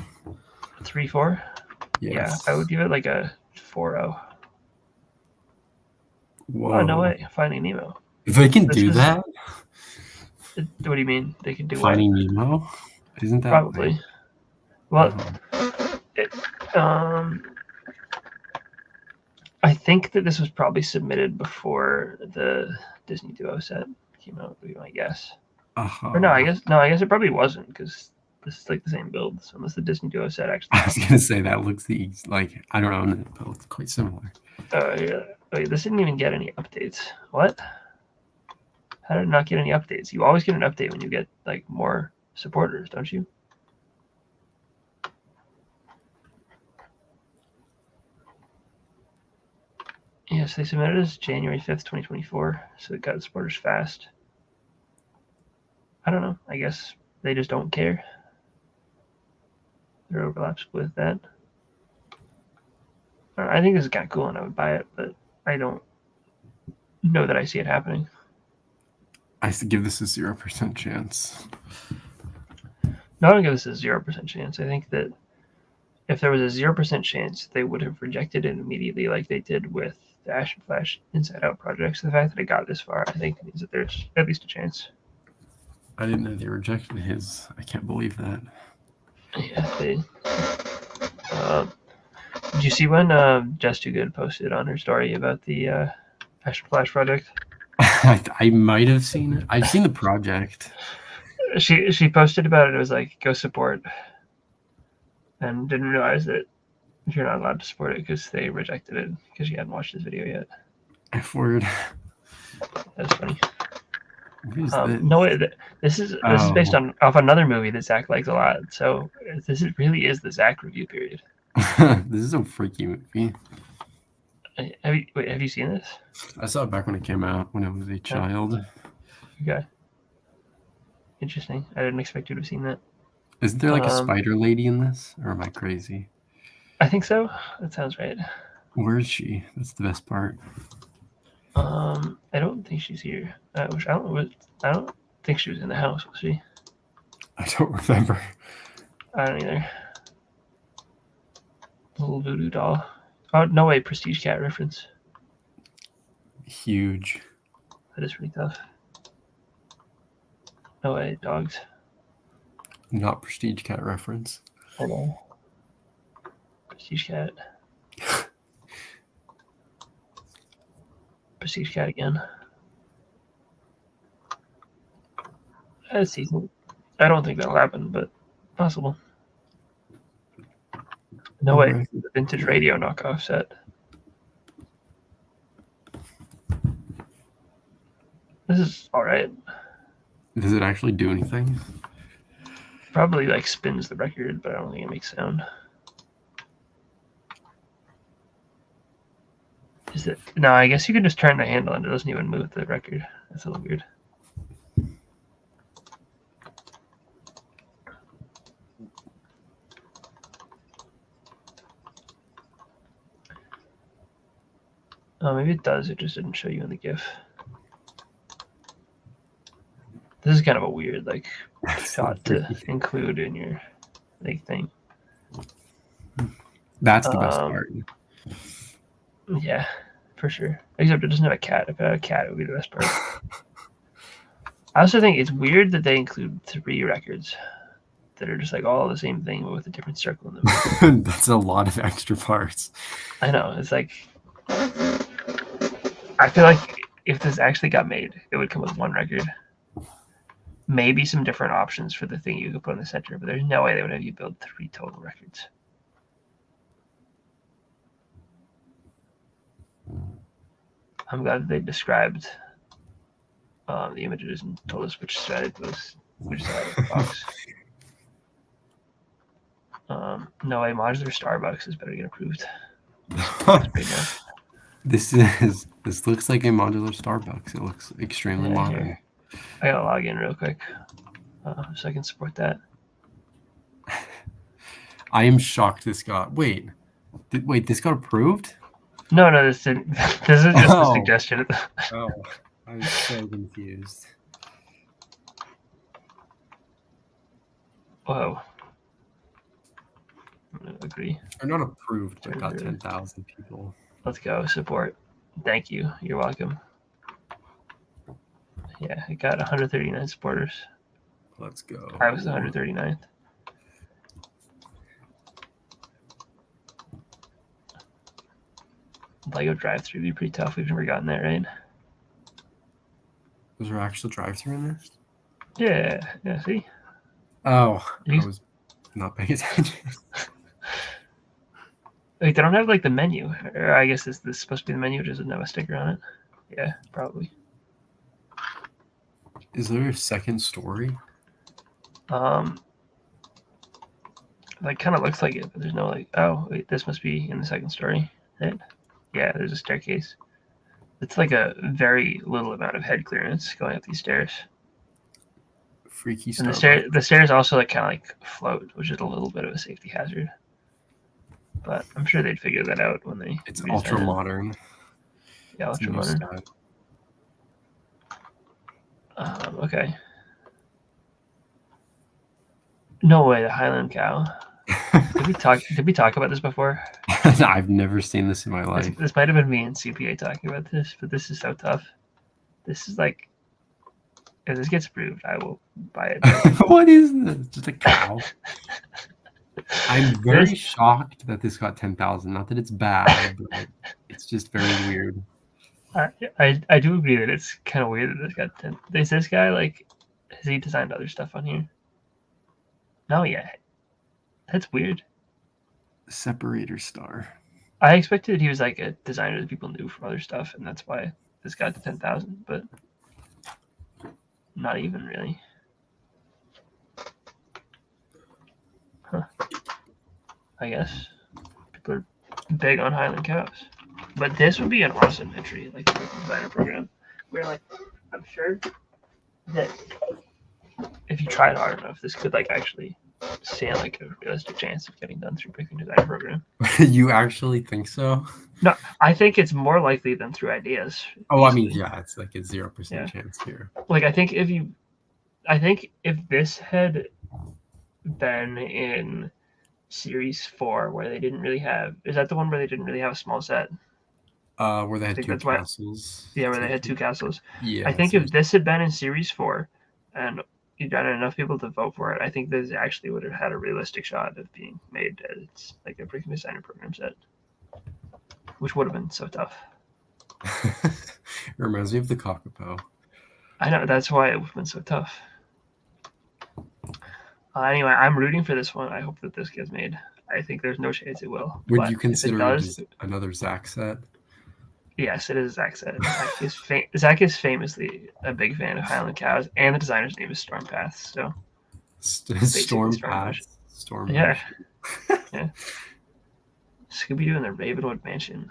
3.4? Yes. Yeah, I would give it like a 4.0. Whoa. Oh, no way. Finding Nemo. If they can do that? What do you mean? They can do Finding what? Nemo? Isn't that Probably. Well, I think that this was probably submitted before the Disney Duo set came out, would be my guess. Or no, I guess it probably wasn't, because this is like the same build. So unless the Disney Duo set actually. I was gonna say that looks like I don't know, but it looks quite similar. Yeah. Wait, this didn't even get any updates. What? How did it not get any updates? You always get an update when you get like more supporters, don't you? Yes, they submitted as January 5th, 2024, so it got supporters fast. I don't know. I guess they just don't care. There overlaps with that. I think this is kind of cool and I would buy it, but I don't know that I see it happening. I give this a 0% chance. No, I don't give this a 0% chance. I think that if there was a 0% chance, they would have rejected it immediately like they did with the Ash and Flash Inside Out projects. The fact that it got this far, I think, means that there's at least a chance. I didn't know they rejected his. I can't believe that. Yeah, they. Did you see when Just Too Good posted on her story about the Ash and Flash project? I might have seen it. I've seen the project. She posted about it. It was like, go support, and didn't realize that you're not allowed to support it because they rejected it because you hadn't watched this video yet. F-word. That's funny. Who's this? No, this is based off another movie that Zach likes a lot. So this really is the Zach review period. This is a freaky movie. Have you seen this? I saw it back when it came out, when I was a child. Okay. Interesting. I didn't expect you to have seen that. Isn't there like a spider lady in this? Or am I crazy? I think so. That sounds right. Where is she? That's the best part. I don't think she's here. I don't think she was in the house, was she? I don't remember. I don't either. Little voodoo doll. Oh, no way, Prestige Cat reference. Huge. That is pretty tough. No way, dogs. Not Prestige Cat reference. Hold on. Prestige Cat. Prestige Cat again. That's decent. I don't think that'll happen, but possible. No way. Right. The vintage radio knockoff set. This is alright. Does it actually do anything? Probably like spins the record, but I don't think it makes sound. Is it? No, I guess you can just turn the handle and it doesn't even move the record. That's a little weird. Oh, maybe it does. It just didn't show you in the GIF. This is kind of a weird like shot to include in your like thing. That's the best part. Yeah, for sure. Except it doesn't have a cat. If it had a cat, it would be the best part. I also think it's weird that they include 3 records that are just like all the same thing but with a different circle in them. That's a lot of extra parts. I know. It's like I feel like if this actually got made, it would come with 1 record. Maybe some different options for the thing you could put in the center, but there's no way they would have you build 3 total records. I'm glad they described the images and told us which side of the box. No way, modular Starbucks is better to get approved. This looks like a modular Starbucks. It looks extremely modern. Here. I gotta log in real quick so I can support that. I am shocked this got. Wait, this got approved? No, this didn't. This is just a suggestion. Oh, I was so confused. Whoa. I'm gonna agree. Or not approved, but got 10,000 people. Let's go support. Thank you. You're welcome. Yeah, it got 139 supporters. Let's go. I was the 139th. Lego drive-through would be pretty tough. We've never gotten that, right? Was there actual drive-through in this? Yeah, see? Oh, I was not paying attention. Like, they don't have, like, the menu. Or I guess this is supposed to be the menu, it doesn't have a sticker on it. Yeah, probably. Is there a second story? Like, kind of looks like it, but there's no, like, oh, wait, this must be in the second story, right? Yeah, there's a staircase. It's like a very little amount of head clearance going up these stairs. Freaky And stuff. the stairs also like kind of like float, which is a little bit of a safety hazard. But I'm sure they'd figure that out when they. It's ultra modern. Yeah, ultra modern. Okay. No way, the Highland cow. Did we talk about this before? I've never seen this in my life. This might have been me and CPA talking about this, but this is so tough. This is like, if this gets approved, I will buy it. What is this? Just a cow? I'm very shocked that this got 10,000. Not that it's bad, but it's just very weird. I do agree that it's kind of weird that this got 10. Is this guy like, has he designed other stuff on here? No, yeah. That's weird. Separator star. I expected he was like a designer that people knew from other stuff, and that's why this got to 10,000, but not even really. Huh. I guess people are big on Highland cows. But this would be an awesome entry, like the designer program, where like I'm sure that if you tried hard enough, this could like actually stand like a realistic chance of getting done through Breakthrough Designer Program. You actually think so? No, I think it's more likely than through ideas. Oh, easily. I mean, yeah, it's like a 0% chance here. Like I think if this had been in Series 4 where they didn't really have, is that the one where they didn't really have a small set? Where they had 2 castles. Yeah, where they had 2 castles. Yeah. I think if this had been in Series 4 and you got enough people to vote for it, I think this actually would have had a realistic shot of being made as like a Breakthrough Designer Program set, which would have been so tough. reminds me of the Kakapo. I know, that's why it went so tough. Anyway, I'm rooting for this one. I hope that this gets made. I think there's no chance it will. Would but you consider if it does, another Zach set? Yes, it is Zach said. Zach is famously a big fan of Highland Cows, and the designer's name is Stormpath. So Storm Stormpath. Path. Storm. Yeah. Yeah. Scooby Doo in the Ravenwood Mansion.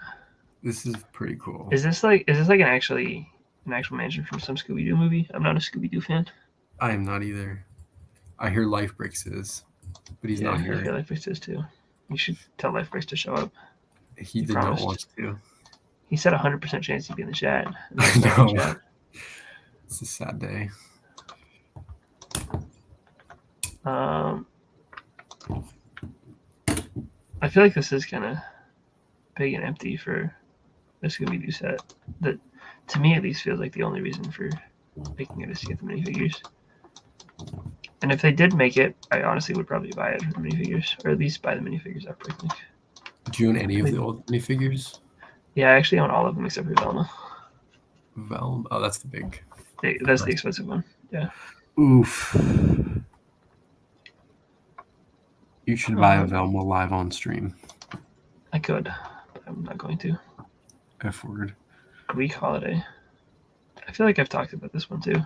This is pretty cool. Is this like an actual mansion from some Scooby Doo movie? I'm not a Scooby Doo fan. I am not either. I hear Life Breaks is, but he's not I here. hear Life Breaks is too. You should tell Life Breaks to show up. He did not want to. He said 100% chance he'd be in the chat. I know. It's a sad day. I feel like this is kind of big and empty for the Scooby-Doo set. That, to me at least, feels like the only reason for making it is to get the minifigures. And if they did make it, I honestly would probably buy it for the minifigures, or at least buy the minifigures up. I think. Do you own any of the old minifigures? Yeah, I actually own all of them except for Velma. Velma? Oh, that's the big. That's the expensive one. Yeah. Oof. You should buy a Velma live on stream. I could, but I'm not going to. F word. Week holiday. I feel like I've talked about this one too.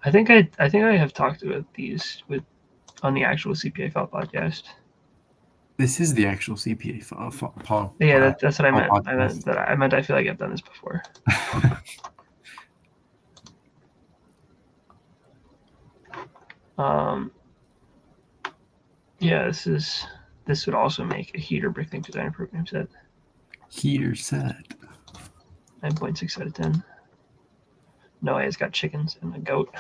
I think I have talked about these on the actual CPAFOL podcast. This is the actual CPA file. Yeah, that's what I meant. I meant I feel like I've done this before. Yeah, this would also make a heater Bricklink designer program set. Heater set. 9.6 out of 10. No, it's got chickens and a goat.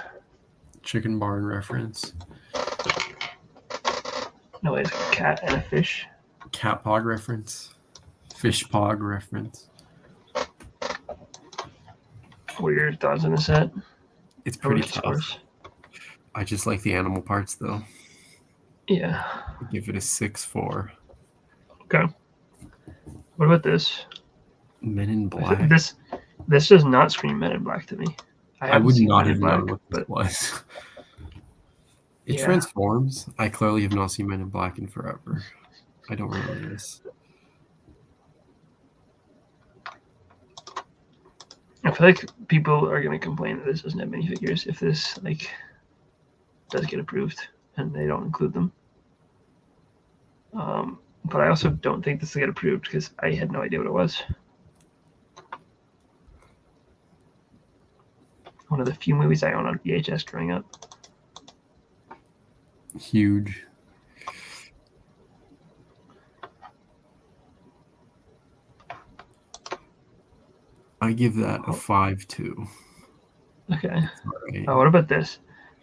Chicken barn reference. No, it's got a cat and a fish. Cat pog reference. Fish pog reference. What are your thoughts on the set? It's pretty tough. I just like the animal parts though. Yeah. Give it a 6.4. Okay. What about this? Men in Black. This does not scream Men in Black to me. I would not have known what this was. It transforms. I clearly have not seen Men in Black in forever. I don't remember this. I feel like people are going to complain that this doesn't have minifigures if this does get approved and they don't include them. But I also don't think this will get approved because I had no idea what it was. One of the few movies I owned on VHS growing up. Huge. I give that a 5.2. Okay. Right. Oh, what about this?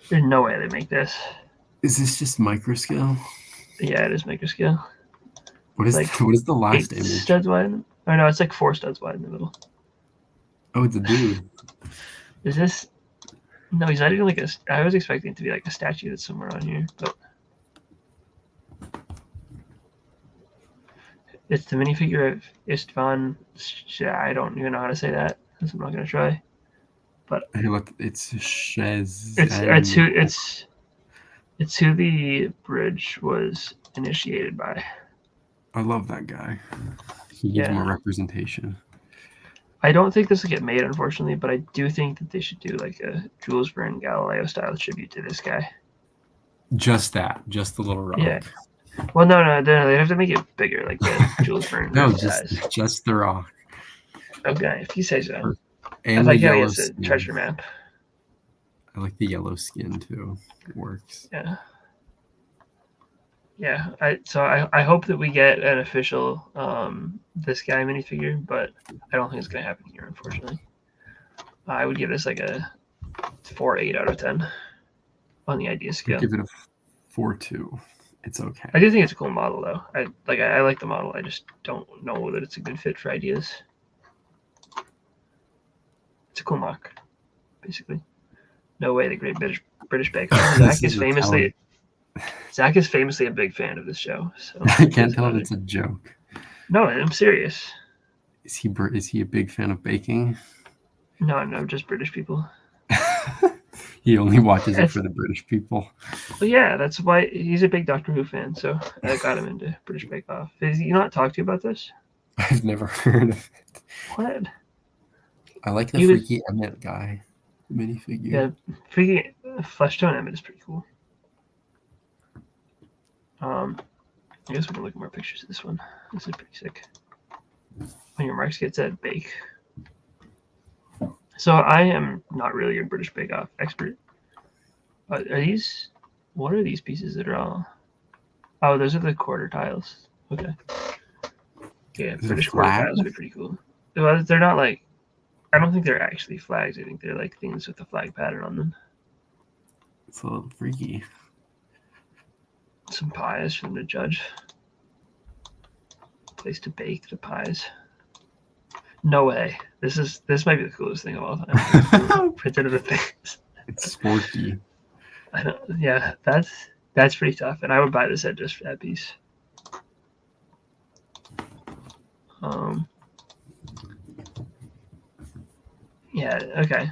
There's no way they make this. Is this just micro scale? Yeah, it is micro scale. What is the last 8 image? studs wide? Oh no, it's like 4 studs wide in the middle. Oh, it's a dude. Is this? No, he's not even like a. I was expecting it to be like a statue that's somewhere on here, but it's the minifigure of Istvan. I don't even know how to say that, so I'm not gonna try. But it's Shez. It's who the bridge was initiated by. I love that guy. He gives more representation. I don't think this will get made, unfortunately, but I do think that they should do like a Jules Verne Galileo style tribute to this guy. Just the little rock. Yeah. Well, no, they have to make it bigger, like the Jules Verne size. just the rock. Okay, if you say so. And I like how he has a treasure map. I like the yellow skin too. It works. Yeah. Yeah. I hope that we get an official this guy minifigure, but I don't think it's gonna happen here, unfortunately. I would give this like a 4.8 out of 10 on the idea scale. I'd give it a 4.2. It's okay. I do think it's a cool model though. I like the model. I just don't know that it's a good fit for ideas. It's a cool mock, basically. No way, the Great British Bake Off. Zach is famously a big fan of this show. So I can't tell if it's a joke. No, I'm serious. Is he a big fan of baking? No, just British people. He only watches it It's- for the British people. Well, yeah, that's why he's a big Doctor Who fan. So I got him into British Bake Off. Has he not talked to you about this? I've never heard of it. What? I like the He was- freaky Emmett guy minifigure. Yeah, freaking Flesh Tone Emmett is pretty cool. I guess we can look at more pictures of this one. This is pretty sick. On your marks, get set, bake. So I am not really a British Bake Off expert. Are these? What are these pieces that are all? Oh, those are the quarter tiles. Okay. Yeah, Is it a British quarter flag? tiles would be pretty cool. Well, they're not like. I don't think they're actually flags. I think they're like things with the flag pattern on them. It's a little freaky. Some pies for them to judge. Place to bake the pies. No way. This might be the coolest thing of all time. Printed of the things. It's sporty. I don't. Yeah, that's pretty tough, and I would buy this set just for that piece. Yeah. Okay.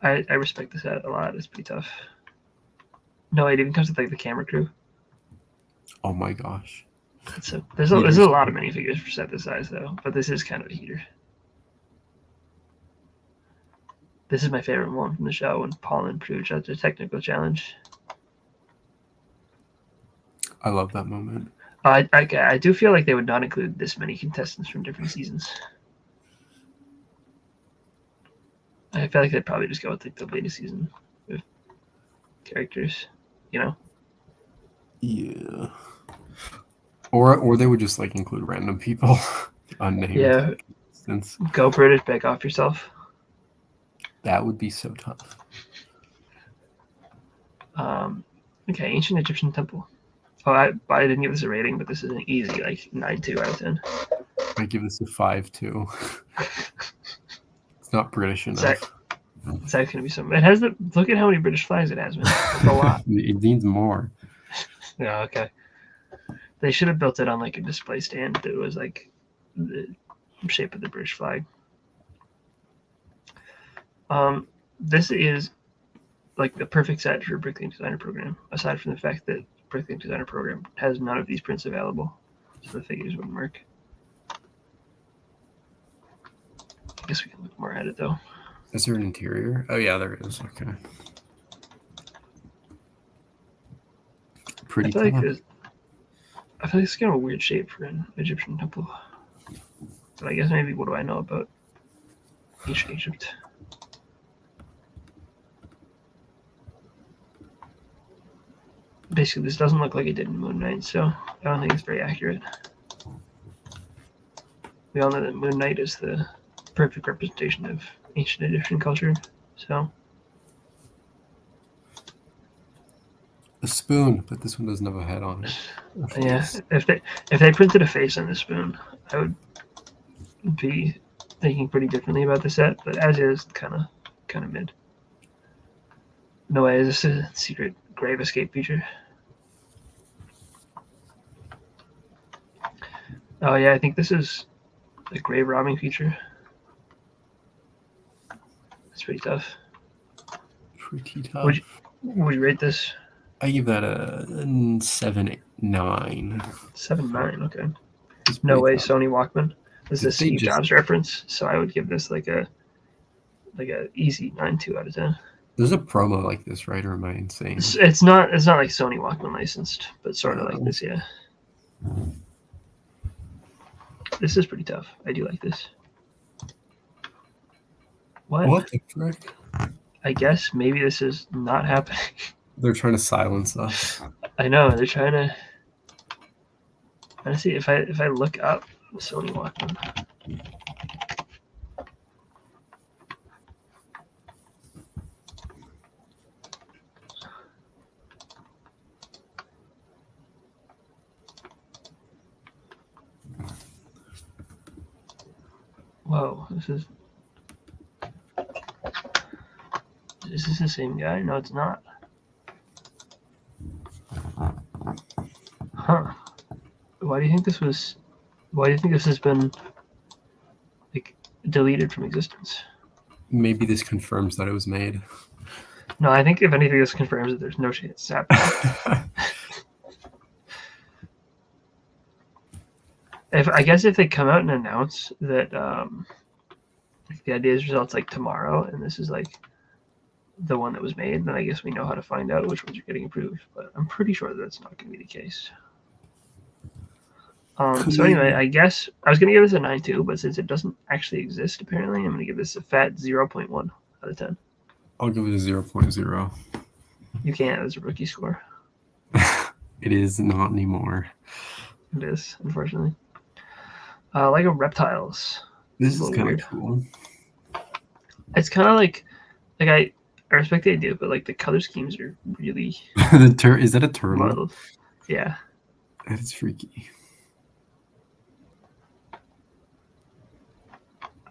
I respect this set a lot. It's pretty tough. No, it even comes with like the camera crew. Oh my gosh. There's a lot of minifigures for set this size though, but this is kind of a heater. This is my favorite one from the show when Paul proved out the technical challenge. I love that moment. I do feel like they would not include this many contestants from different seasons. I feel like they'd probably just go with like the latest season with characters, you know? Yeah. Or they would just like include random people, unnamed. Yeah. Since Go British, Bake Off yourself. that would be so tough. Okay, Ancient Egyptian Temple. Oh, I didn't give this a rating, but this is an easy like 9.2 out of 10. I give this a 5.2. It's not British enough. It's actually gonna be something. It has look at how many British flags it has, man. It's a lot. It needs more. Yeah, okay. They should have built it on like a display stand that was like the shape of the British flag. This is like the perfect set for a Bricklink Designer program, aside from the fact that Bricklink Designer program has none of these prints available, so the figures wouldn't work. I guess we can look more at it though. Is there an interior? Oh yeah, there is. Okay. Pretty I feel tough. like it's kind of a weird shape for an Egyptian temple. But I guess maybe what do I know about ancient Egypt? Basically, this doesn't look like it did in Moon Knight, so I don't think it's very accurate. We all know that Moon Knight is the perfect representation of ancient Egyptian culture, so A spoon, but this one doesn't have a head on it. yeah. If they printed a face on this spoon, I would be thinking pretty differently about the set, but as is, kind of mid. No way, is this a secret grave escape feature? Oh yeah, I think this is a grave robbing feature. It's pretty tough. Pretty tough. Would you rate this? I give that a 7.9. 7.9. Okay. It's No way, pretty tough. Sony Walkman. This is a They Steve just- Jobs reference, so I would give this like a easy 9.2 out of 10. There's a promo like this, right? Or am I insane? It's not like Sony Walkman licensed, but sort of like this, yeah. This is pretty tough. I do like this. What? the frick? I guess maybe this is not happening. They're trying to silence us. I know they're trying to. Honestly, if I look up the Sony Walkman. Whoa, is this the same guy? No, it's not. Huh. Why do you think this has been deleted from existence. Maybe this confirms that it was made. No, I think if anything, this confirms that there's no chance it's happening. I guess if they come out and announce that the idea's results like tomorrow, and this is like the one that was made, then I guess we know how to find out which ones are getting approved. But I'm pretty sure that's not going to be the case. So anyway, I guess I was going to give this a 9 too, but since it doesn't actually exist, apparently, I'm going to give this a fat 0.1 out of 10. I'll give it a 0.0. You can't as a rookie score. It is not anymore. It is, unfortunately. Lego reptiles. This is kind of cool. It's kind of like I respect the idea, but like the color schemes are really Is that a turtle? muddled. Yeah. That is freaky.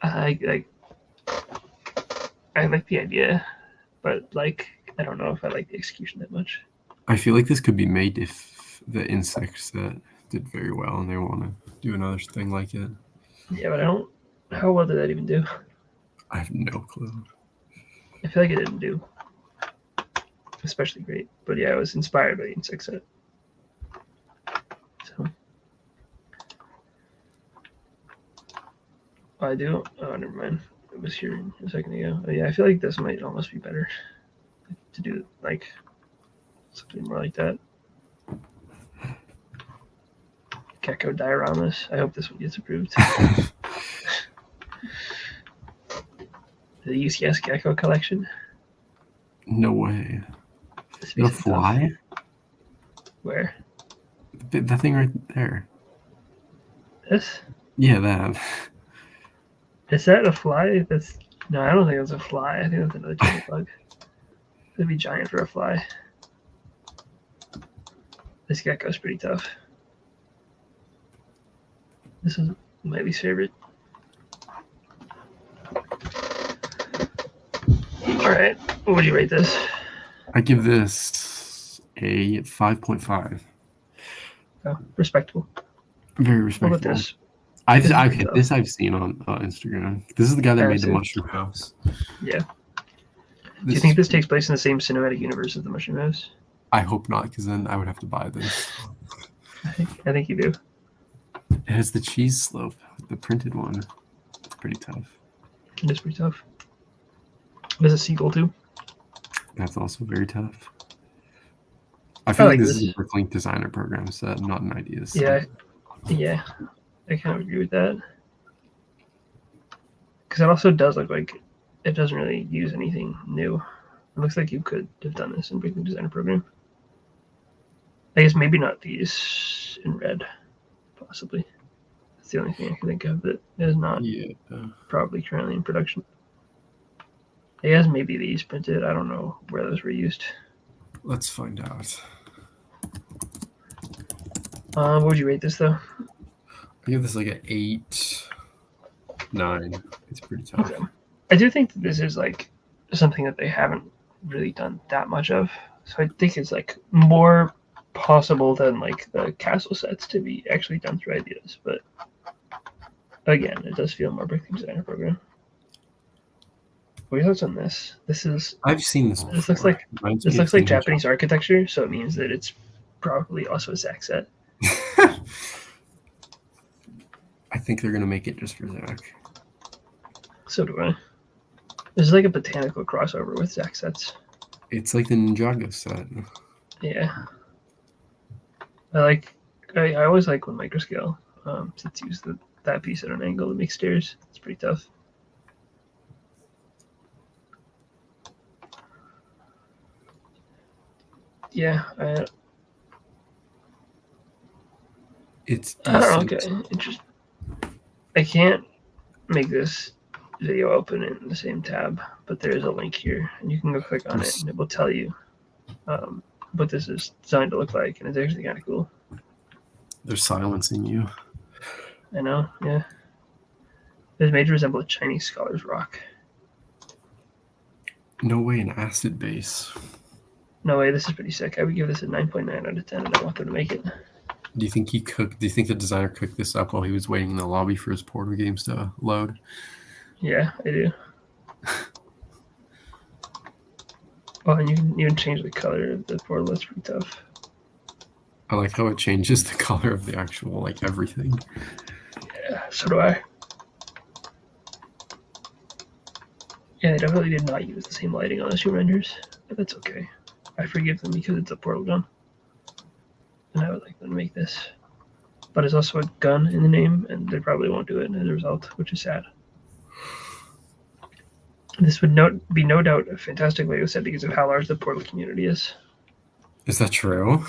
I like the idea, but like I don't know if I like the execution that much. I feel like this could be made if the insect set did very well and they want to do another thing like it. Yeah, but I don't. How well did that even do? I have no clue. I feel like it didn't do especially great. But yeah, I was inspired by the insect set. So I do. Oh, never mind. It was here a second ago. Oh, yeah, I feel like this might almost be better to do like something more like that. Gecko dioramas. I hope this one gets approved. The UCS Gecko collection. No way. A fly? Where? The thing right there. This? Yeah, that. Is that a fly? No, I don't think that's a fly. I think that's another giant bug. It'd be giant for a fly. This gecko's pretty tough. This is my least favorite. All right, what would you rate this? I give this a 5.5. Oh, respectable. Very What respectable. about this? This I've seen on Instagram. This is the guy that made the mushroom house. Yeah. Do you think this takes place in the same cinematic universe as the mushroom house? I hope not, because then I would have to buy this. I think you do. It has the cheese slope, the printed one. It's pretty tough. It is pretty tough. There's a sequel too. That's also very tough. I feel like this is a Brooklyn designer program set, not an ideas set. Yeah, I kind of agree with that. Because it also does look like it doesn't really use anything new. It looks like you could have done this in Brooklyn designer program. I guess maybe not these in red, possibly. That's the only thing I can think of that is not probably currently in production. I guess maybe these printed. I don't know where those were used. Let's find out. What would you rate this though? I give this like an 8, 9. It's pretty tough. Okay. I do think that this is like something that they haven't really done that much of. So I think it's like more possible than like the castle sets to be actually done through ideas. But again, it does feel more Brooklyn designer program. What are your thoughts on this? I've seen this. This looks like Japanese architecture, so it means that it's probably also a Zach set. I think they're gonna make it just for Zach. So do I. This is like a botanical crossover with Zach sets. It's like the Ninjago set. Yeah. I always like when microscale sets use that piece at an angle to make stairs. It's pretty tough. Yeah, I don't know. Okay, I can't make this video open in the same tab, but there is a link here, and you can go click on it, and it will tell you what this is designed to look like, and it's actually kind of cool. They're silencing you. I know, yeah. It's made to resemble a Chinese scholar's rock. No way, an acid base. No way, this is pretty sick. I would give this a 9.9 out of 10, and I want them to make it. Do you think the designer cooked this up while he was waiting in the lobby for his Portal games to load? Yeah, I do. Oh, and you can even change the color of the portal. That's pretty tough. I like how it changes the color of the actual, like, everything. Yeah, so do I. Yeah, they definitely did not use the same lighting on the two renders, but that's okay. I forgive them because it's a portal gun. And I would like them to make this. But it's also a gun in the name, and they probably won't do it as a result, which is sad. This would be no doubt a fantastic Lego set because of how large the portal community is. Is that true?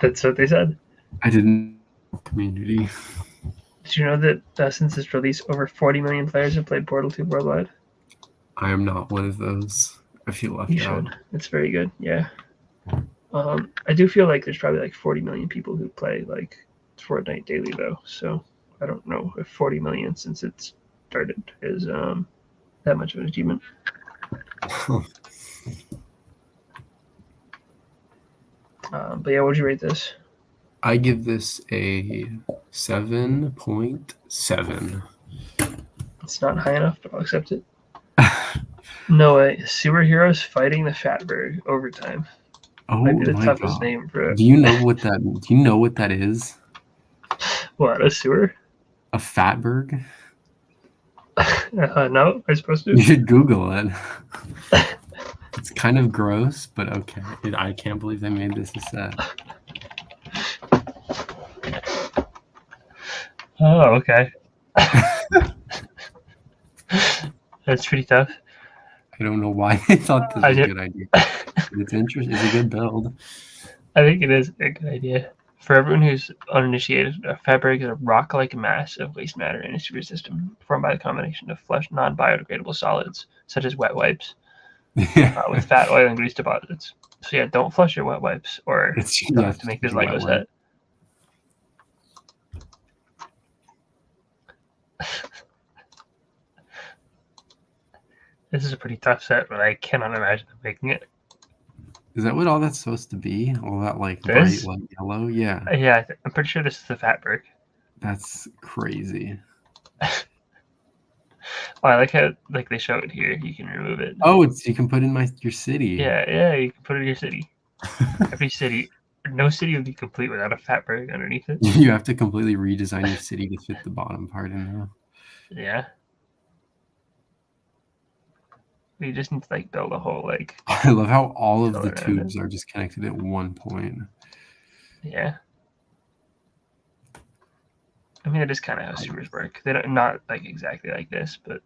That's what they said. I didn't know community. Did you know that since its release, over 40 million players have played Portal 2 worldwide? I am not one of those. I feel left You out. should. It's very good, yeah. I do feel like there's probably like 40 million people who play like Fortnite daily though, so I don't know if 40 million since it started is that much of an achievement. But yeah, what would you rate this? I give this a 7.7. It's not high enough, but I'll accept it. No way. Sewer heroes fighting the Fatberg overtime. Oh Might be the my toughest god! name for it. Do you know what that? Do you know what that is? What, a sewer? A fatberg? No, I'm supposed to. You should Google it. It's kind of gross, but okay. I can't believe they made this a set. Oh, okay. That's pretty tough. I don't know why they thought this I was a did- good idea. But it's interesting. It's a good build. I think it is a good idea. For everyone who's uninitiated, a Fatberg is a rock-like mass of waste matter in a sewer system formed by a combination of flush, non-biodegradable solids, such as wet wipes, with fat, oil, and grease deposits. So yeah, don't flush your wet wipes, or you'll have to make this Lego set. This is a pretty tough set, but I cannot imagine them making it. Is that what all that's supposed to be? All that like This? bright light yellow? Yeah. Yeah, I'm pretty sure this is the Fatberg. That's crazy. Oh, I like how they show it here. You can remove it. Oh, you can put in your city. Yeah, you can put it in your city. Every city, no city would be complete without a Fatberg underneath it. You have to completely redesign your city to fit the bottom part in there. Yeah. We just need to build a whole I love how all of the around it. tubes are just connected at one point. Yeah. I mean, that is kind of how sewers work. They don't not exactly like this, but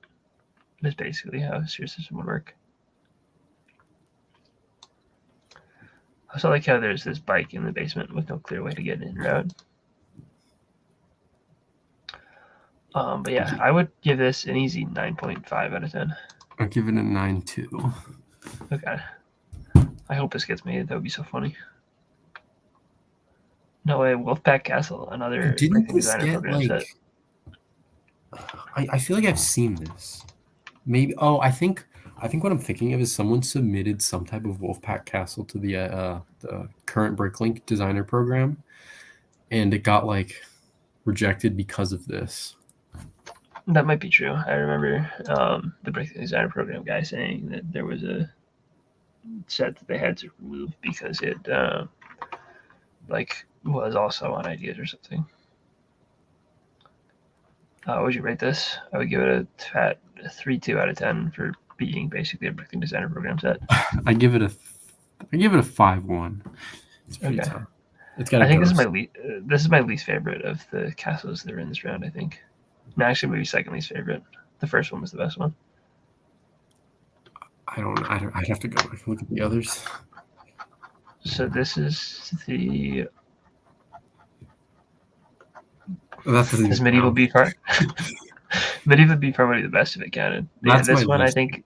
it's basically how a sewer system would work. I also like how there's this bike in the basement with no clear way to get in or out. But yeah, I would give this an easy 9.5 out of 10. I'll give it a 9 too. Okay. I hope this gets made. That would be so funny. No way, Wolfpack Castle, another Didn't this designer get program set. I feel like I've seen this. Maybe I think what I'm thinking of is someone submitted some type of Wolfpack Castle to the current Bricklink designer program, and it got rejected because of this. That might be true. I remember the Bricklink designer program guy saying that there was a set that they had to remove because it was also on ideas or something. Would you rate this? I would give it a fat 3.2 out of 10 for being basically a Bricklink designer program set. I give it a 5.1. It's pretty tough. It's got. I think this is my least favorite of the castles that are in this round. I think. No, actually, maybe second least favorite. The first one was the best one. I'd have to go back and look at the others. So this is the. This medieval beef part. Medieval beef probably the best if it counted. Yeah, this one I think.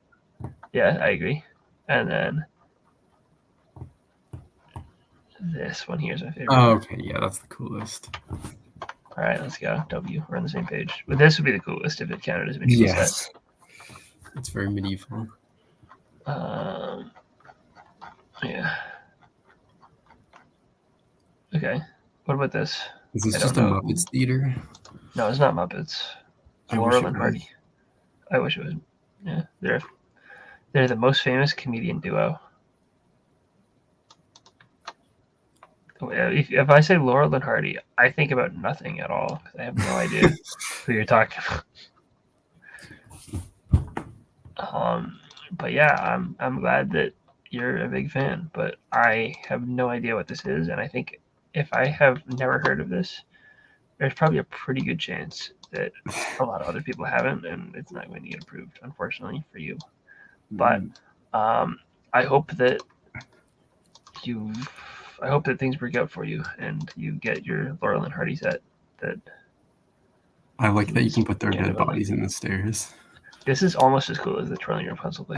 Yeah, I agree. And then this one here is my favorite. Oh, okay, yeah, that's the coolest. All right, let's go. W. We're on the same page. But this would be the coolest if it counted as medieval set. It's very medieval. Yeah. Okay. What about this? Is this just a Muppets theater? No, it's not Muppets. Laurel and Hardy. I wish it was. Yeah, they're the most famous comedian duo. If I say Laurel and Hardy, I think about nothing at all because I have no idea who you're talking about. But yeah, I'm glad that you're a big fan, but I have no idea what this is, and I think if I have never heard of this, there's probably a pretty good chance that a lot of other people haven't, and it's not going to get approved, unfortunately for you. But I hope that things work out for you and you get your Laurel and Hardy set. That I like that you can put their dead bodies in the stairs. This is almost as cool as the twirling your pencil play.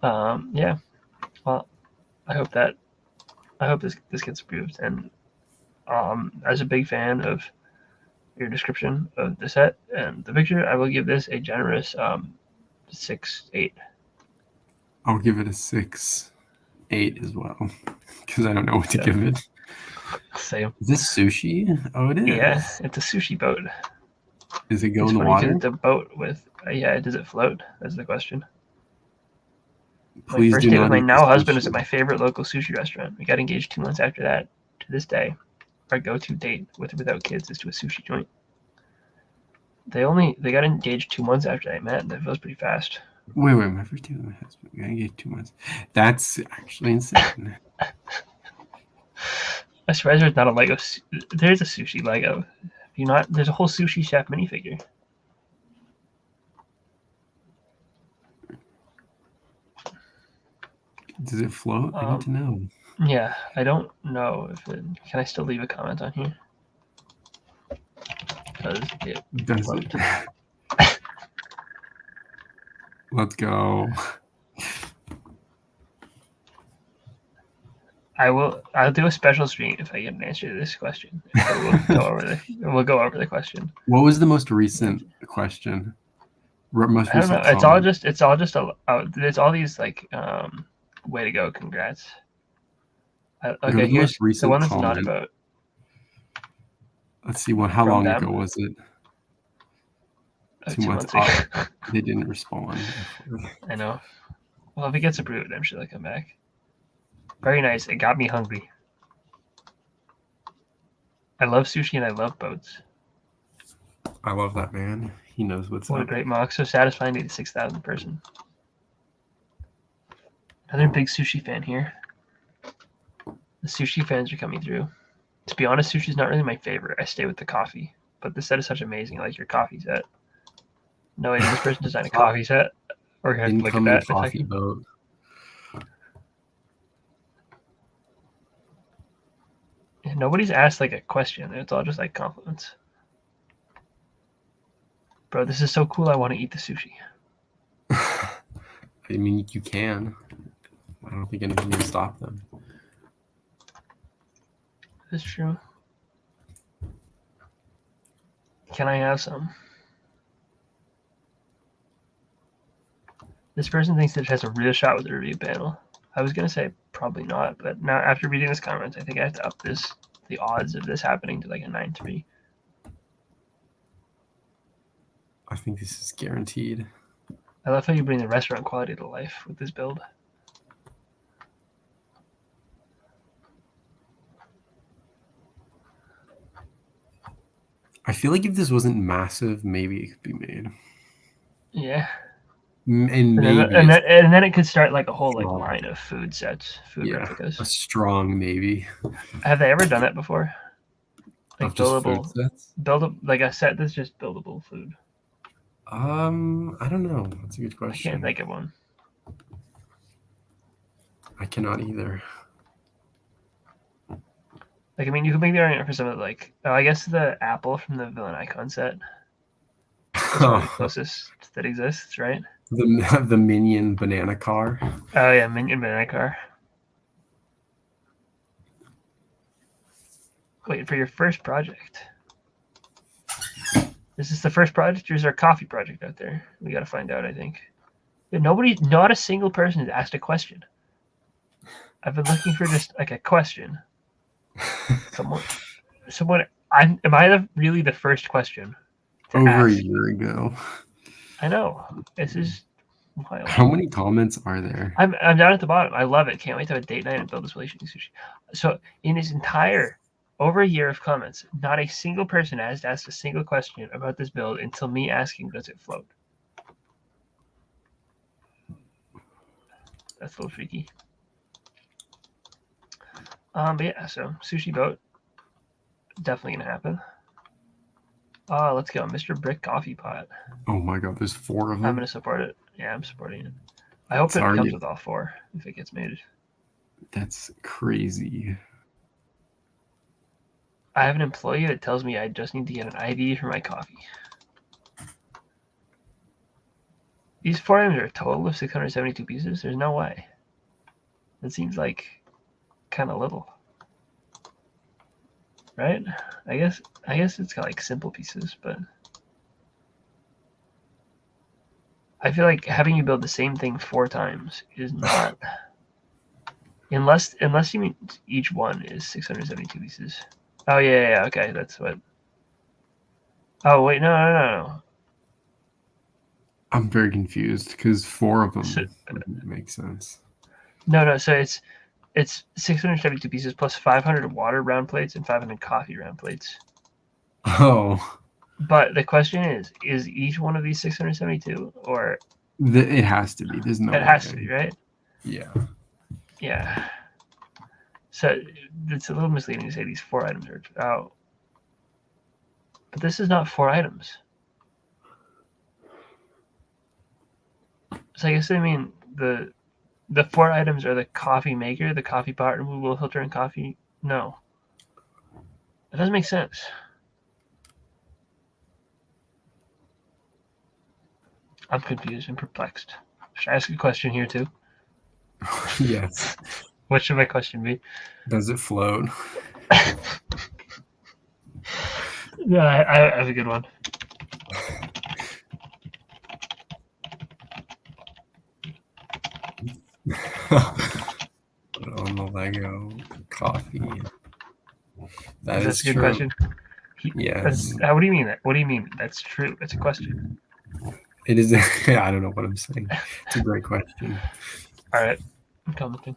Yeah. Well, I hope this gets approved. And as a big fan of your description of the set and the picture, I will give this a generous 6-8. I'll give it a 6-8 as well because I don't know what to give it. Same. Is this sushi? Oh, it is. Yeah, it's a sushi boat. Does it go in the water? The boat with does it float? That's the question. Please my first do date not with my eat now this husband sushi. is at my favorite local sushi restaurant. We got engaged 2 months after that. To this day, our go-to date without kids is to a sushi joint. They got engaged 2 months after they met. That feels pretty fast. Wait, my first date with my husband. We got engaged 2 months. That's actually insane. I'm surprised there's not a Lego. There's a sushi Lego. There's a whole sushi chef minifigure. Does it float? I need to know. Yeah, I don't know if it. Can I still leave a comment on here? Does it? Let's go. I'll do a special stream if I get an answer to this question. We'll go over the question. What was the most recent question? I don't know. It's all these like way to go, congrats. Okay, here's the one that's not about. Let's see how long ago was it? 2 months ago. They didn't respond. I know. Well, if it gets approved, I'm sure they'll come back. Very nice. It got me hungry. I love sushi and I love boats. I love that man. He knows what's up. What a great mock. So satisfying to be the 6,000th person. Another big sushi fan here. The sushi fans are coming through. To be honest, sushi's not really my favorite. I stay with the coffee. But this set is such amazing. I like your coffee set. No idea this person designed a coffee set. We're going to look at that. Coffee boat. Nobody's asked like a question. It's all just like compliments. Bro, this is so cool. I want to eat the sushi. I mean, you can. I don't think anything can stop them. That's true. Can I have some? This person thinks that it has a real shot with the review panel. I was going to say probably not, but now after reading this comment, I think I have to up the odds of this happening to like a 9-3. I think this is guaranteed. I love how you bring the restaurant quality to life with this build. I feel like if this wasn't massive, maybe it could be made. Yeah. And then it could start like a whole like line of food sets, replicas. A strong maybe. Have they ever done that before? Like buildable food sets? Like a set that's just buildable food. I don't know. That's a good question. I can't think of one. I cannot either. Like, I mean, you could make the argument for some of I guess the apple from the Villain Icon set. That's one of the closest that exists, right? The Minion banana car. Oh yeah, Minion banana car. Wait, for your first project. Is this the first project, or is there a coffee project out there? We got to find out, I think. Not a single person has asked a question. I've been looking for just like a question. Someone. Am I really the first question to Over a ask? year ago. I know. This is wild. How many comments are there? I'm down at the bottom. I love it. Can't wait to have a date night and build this relationship sushi. So in his entire over a year of comments, not a single person has asked a single question about this build until me asking, does it float? That's a little freaky. But yeah, so sushi boat, definitely gonna happen. Oh, let's go, Mr. Brick Coffee Pot. Oh my god, there's 4 of them. I'm gonna support it. Yeah, I'm supporting it. I hope it Sorry. comes with all 4 if it gets made. That's crazy. I have an employee that tells me I just need to get an IV for my coffee. These 4 items are a total of 672 pieces. There's no way. That seems like kind of little, right? I guess it's got like simple pieces, but I feel like having you build the same thing 4 times is not, unless you mean each one is 672 pieces. Oh yeah, okay, that's what. Oh wait, no. I'm very confused because 4 of them wouldn't make sense. No. So it's 672 pieces plus 500 water round plates and 500 coffee round plates. Oh. But the question is each one of these 672 or? It has to be. There's no way. It has to be, right? Yeah. Yeah. So it's a little misleading to say these 4 items are out. But this is not 4 items. So I guess I mean the 4 items are the coffee maker, the coffee pot, removable filter, and coffee. No. That doesn't make sense. I'm confused and perplexed. Should I ask a question here too? Yes. What should my question be? Does it float? Yeah, I have a good one. Put on the Lego coffee. That's a good true. question. Yes. What do you mean? What do you mean? That's true. It's a question. It is. I don't know what I'm saying. It's a great question. All right. I'm commenting.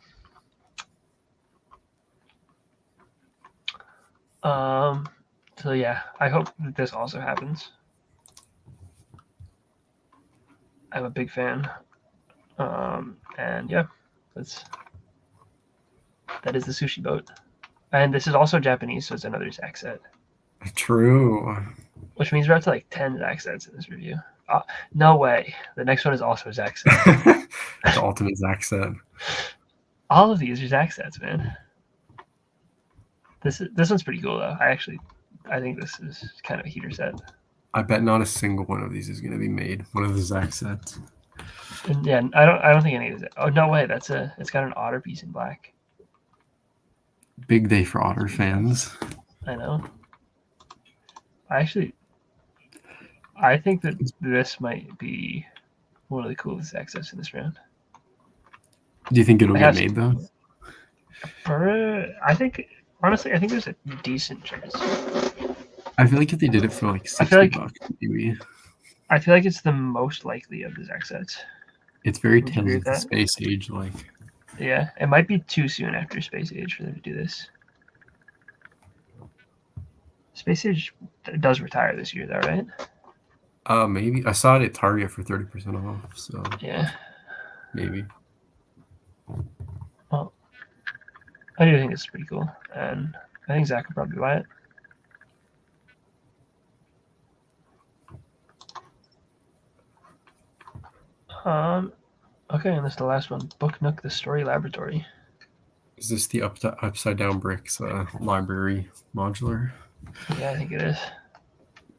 So yeah, I hope that this also happens. I'm a big fan. And yeah, that is the sushi boat. And this is also Japanese, so it's another Zach set. True. Which means we're up to like 10 Zach sets in this review. No way. The next one is also Zach set. The ultimate Zach set. All of these are Zach sets, man. This one's pretty cool though. I think this is kind of a heater set. I bet not a single one of these is going to be made. One of the Zach sets. And yeah, I don't think any of it. Oh no way, it's got an otter piece in black. Big day for otter fans. I know. I think that this might be one of the coolest access in this round. Do you think it'll get made though? Honestly, I think there's a decent chance. I feel like if they did it for like $60, maybe. I feel like it's the most likely of the Zach sets. It's very Tales of the Space Age like. Yeah, it might be too soon after Space Age for them to do this. Space Age does retire this year, though, right? Maybe I saw it at Target for 30% off. So yeah, maybe. Well, I do think it's pretty cool, and I think Zach could probably buy it. Okay, and this is the last one. Book Nook, the Story Laboratory. Is this the upside down bricks library modular? Yeah, I think it is.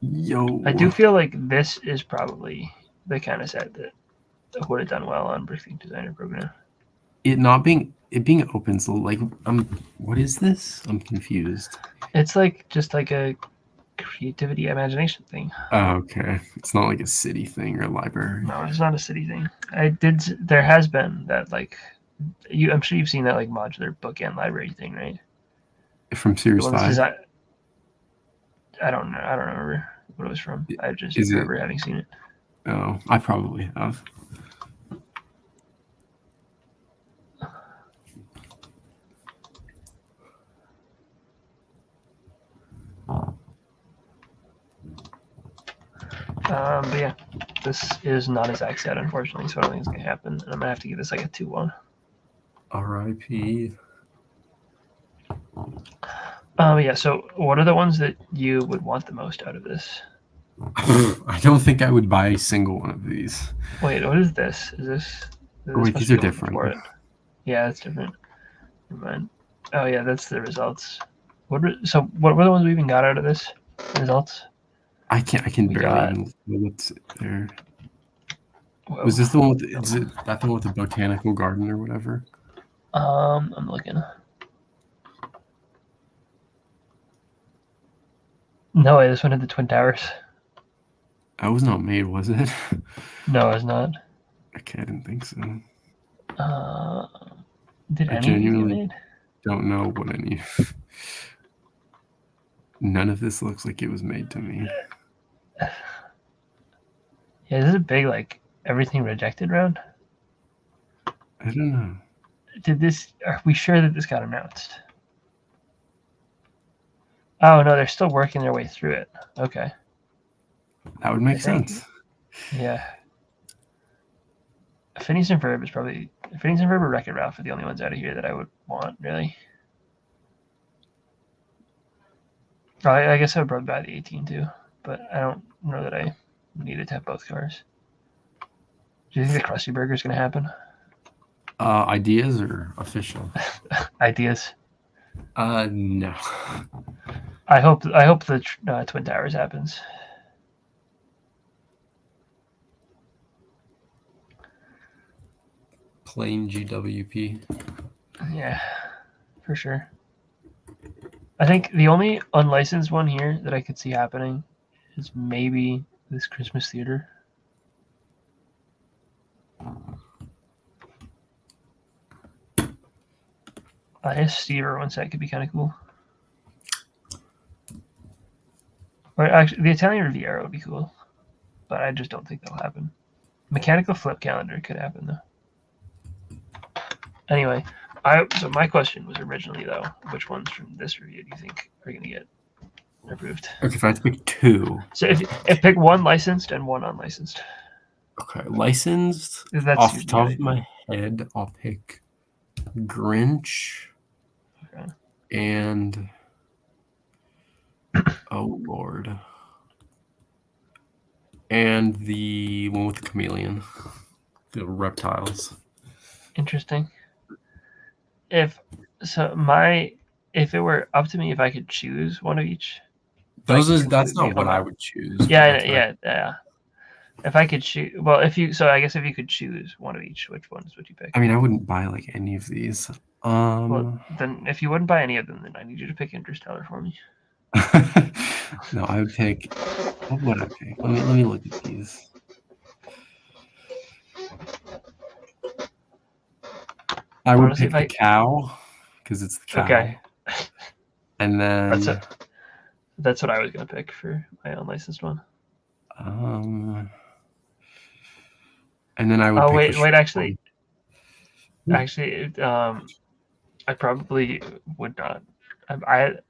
Yo. I do feel like this is probably the kind of set that would have done well on Bricklink Designer Program. It being open, so like what is this? I'm confused. It's like just like a creativity imagination thing. Oh, okay. It's not like a city thing or a library. No, it's not a city thing. There has been that like I'm sure you've seen that like modular bookend library thing, right? From Series 5. I don't know. I don't remember what it was from. I just Is it- remember having seen it. Oh, I probably have. But yeah, this is not as Zach said, unfortunately, so I don't think it's gonna happen. And I'm gonna have to give this like a 2-1. R.I.P. Yeah. So, what are the ones that you would want the most out of this? I don't think I would buy a single one of these. Wait, what is this? Is this? Oh, wait, must these be are the one different. before it. Yeah, it's different. Never mind. Oh yeah, that's the results. What were the ones we even got out of this? Results? I can We barely got- even know what's there. Whoa. Was this the one with is it that the one with the botanical garden or whatever? I'm looking. No way, this one had the Twin Towers. That was not made, was it? No, it's not. Okay, I didn't think so. Did I any of these get genuinely made? don't know what any. None of this looks like it was made to me. Yeah, this is a big like everything rejected round. I don't know. Are we sure that this got announced? Oh no, they're still working their way through it. Okay. That would make I think- sense. Yeah. Phineas and Ferb or Wreck-It Ralph are the only ones out of here that I would want, really. I guess I would probably buy the 18 too, but I don't know that I needed to have both cars. Do you think the Krusty Burger is going to happen? Ideas or official? Ideas. No. I hope the Twin Towers happens. Plain GWP. Yeah, for sure. I think the only unlicensed one here that I could see happening is maybe this Christmas theater. I guess Steve Irwin set could be kind of cool. Or actually, the Italian Riviera would be cool, but I just don't think that'll happen. Mechanical flip calendar could happen though. Anyway, so my question was originally though, which ones from this review do you think are going to get approved? Okay, if I had to pick two. So if pick one licensed and one unlicensed. Okay, licensed. That's Off your the top of idea. my head, I'll pick Grinch Okay. and oh Lord, and the one with the chameleon, the reptiles. Interesting. If it were up to me, if I could choose one of each. That's not what I would choose. Yeah. If I could choose, well, I guess if you could choose one of each, which ones would you pick? I mean, I wouldn't buy like any of these. Well, then if you wouldn't buy any of them, then I need you to pick Interstellar for me. No, I would pick. What would I pick? Let me look at these. I would Honestly, pick the cow because it's the cow. Okay. And then that's what I was gonna pick for my unlicensed one. And then I would. Oh pick wait, actually, one. I probably would not. I'd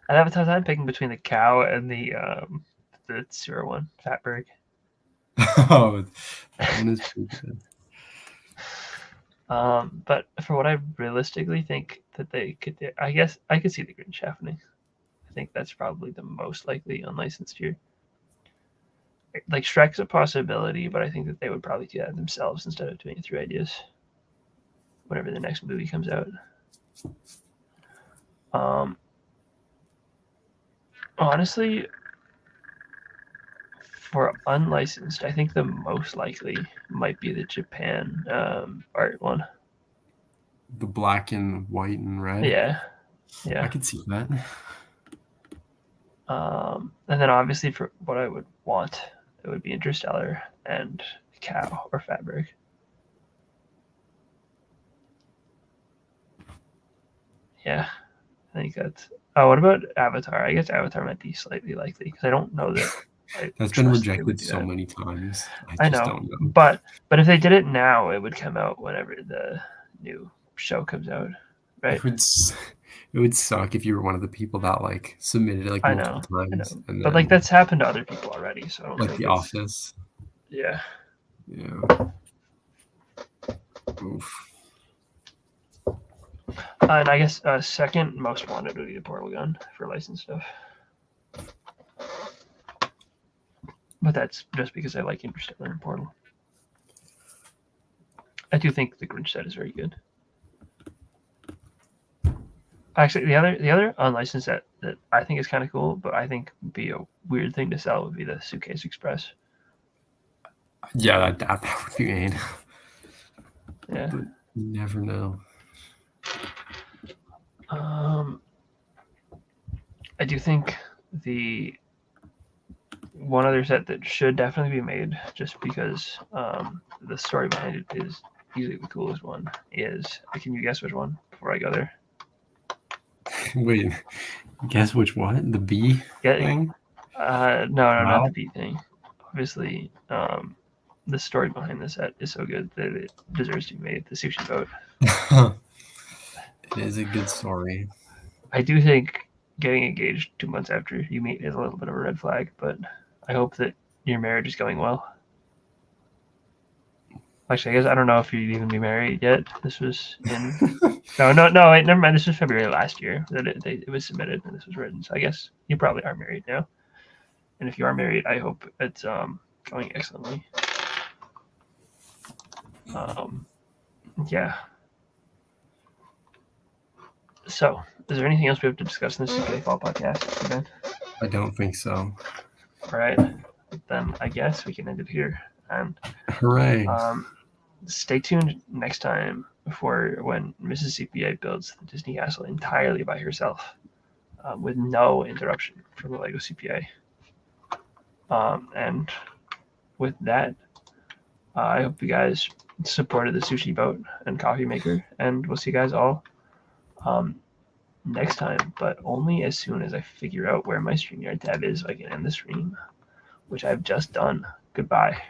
have a tough time picking between the cow and the sewer one, Fatberg. Oh, that one is pretty good. But for what I realistically think that they could do, I guess I could see the Grinch happening. I think that's probably the most likely unlicensed here. Like Shrek's a possibility, but I think that they would probably do that themselves instead of doing it through Ideas. Whenever the next movie comes out. Honestly, for unlicensed, I think the most likely might be the Japan art one. The black and white and red. Yeah. I could see that. And then obviously for what I would want, it would be Interstellar and Cow or Fatberg. Yeah, I think that's. Oh, what about Avatar? I guess Avatar might be slightly likely because I don't know that. That's been trust they would rejected do so that. many times. I just know, don't know. but if they did it now, it would come out whenever the new show comes out, right? It would suck if you were one of the people that like submitted it like I multiple know, times, and but then like that's happened to other people already, so I don't like think The it's, Office. yeah. Yeah. Oof. And I guess second most wanted would be the portal gun for licensed stuff. But that's just because I like Interstellar and Portal. I do think the Grinch set is very good. Actually, the other unlicensed set that I think is kind of cool, but I think would be a weird thing to sell would be the Suitcase Express. Yeah, that would be made. Yeah. But you never know. I do think the one other set that should definitely be made, just because the story behind it is easily the coolest one, is, can you guess which one before I go there? Wait, guess which one? The bee thing? No, not Wow. the beat thing. Obviously, the story behind the set is so good that it deserves to be made. The sushi boat. It is a good story. I do think getting engaged 2 months after you meet is a little bit of a red flag, but I hope that your marriage is going well. Actually, I guess I don't know if you'd even be married yet. This was in no, wait, never mind. This was February last year that it was submitted and this was written. So I guess you probably are married now. And if you are married, I hope it's going excellently. Yeah. So, is there anything else we have to discuss in this CPAFOL podcast again? I don't think so. All right. Then I guess we can end it here. And hooray! Stay tuned next time for when Mrs. CPA builds the Disney Castle entirely by herself, with no interruption from the Lego CPA. And with that, I hope you guys supported the sushi boat and coffee maker, and we'll see you guys all next time, but only as soon as I figure out where my StreamYard tab is so I can end the stream, which I've just done. Goodbye.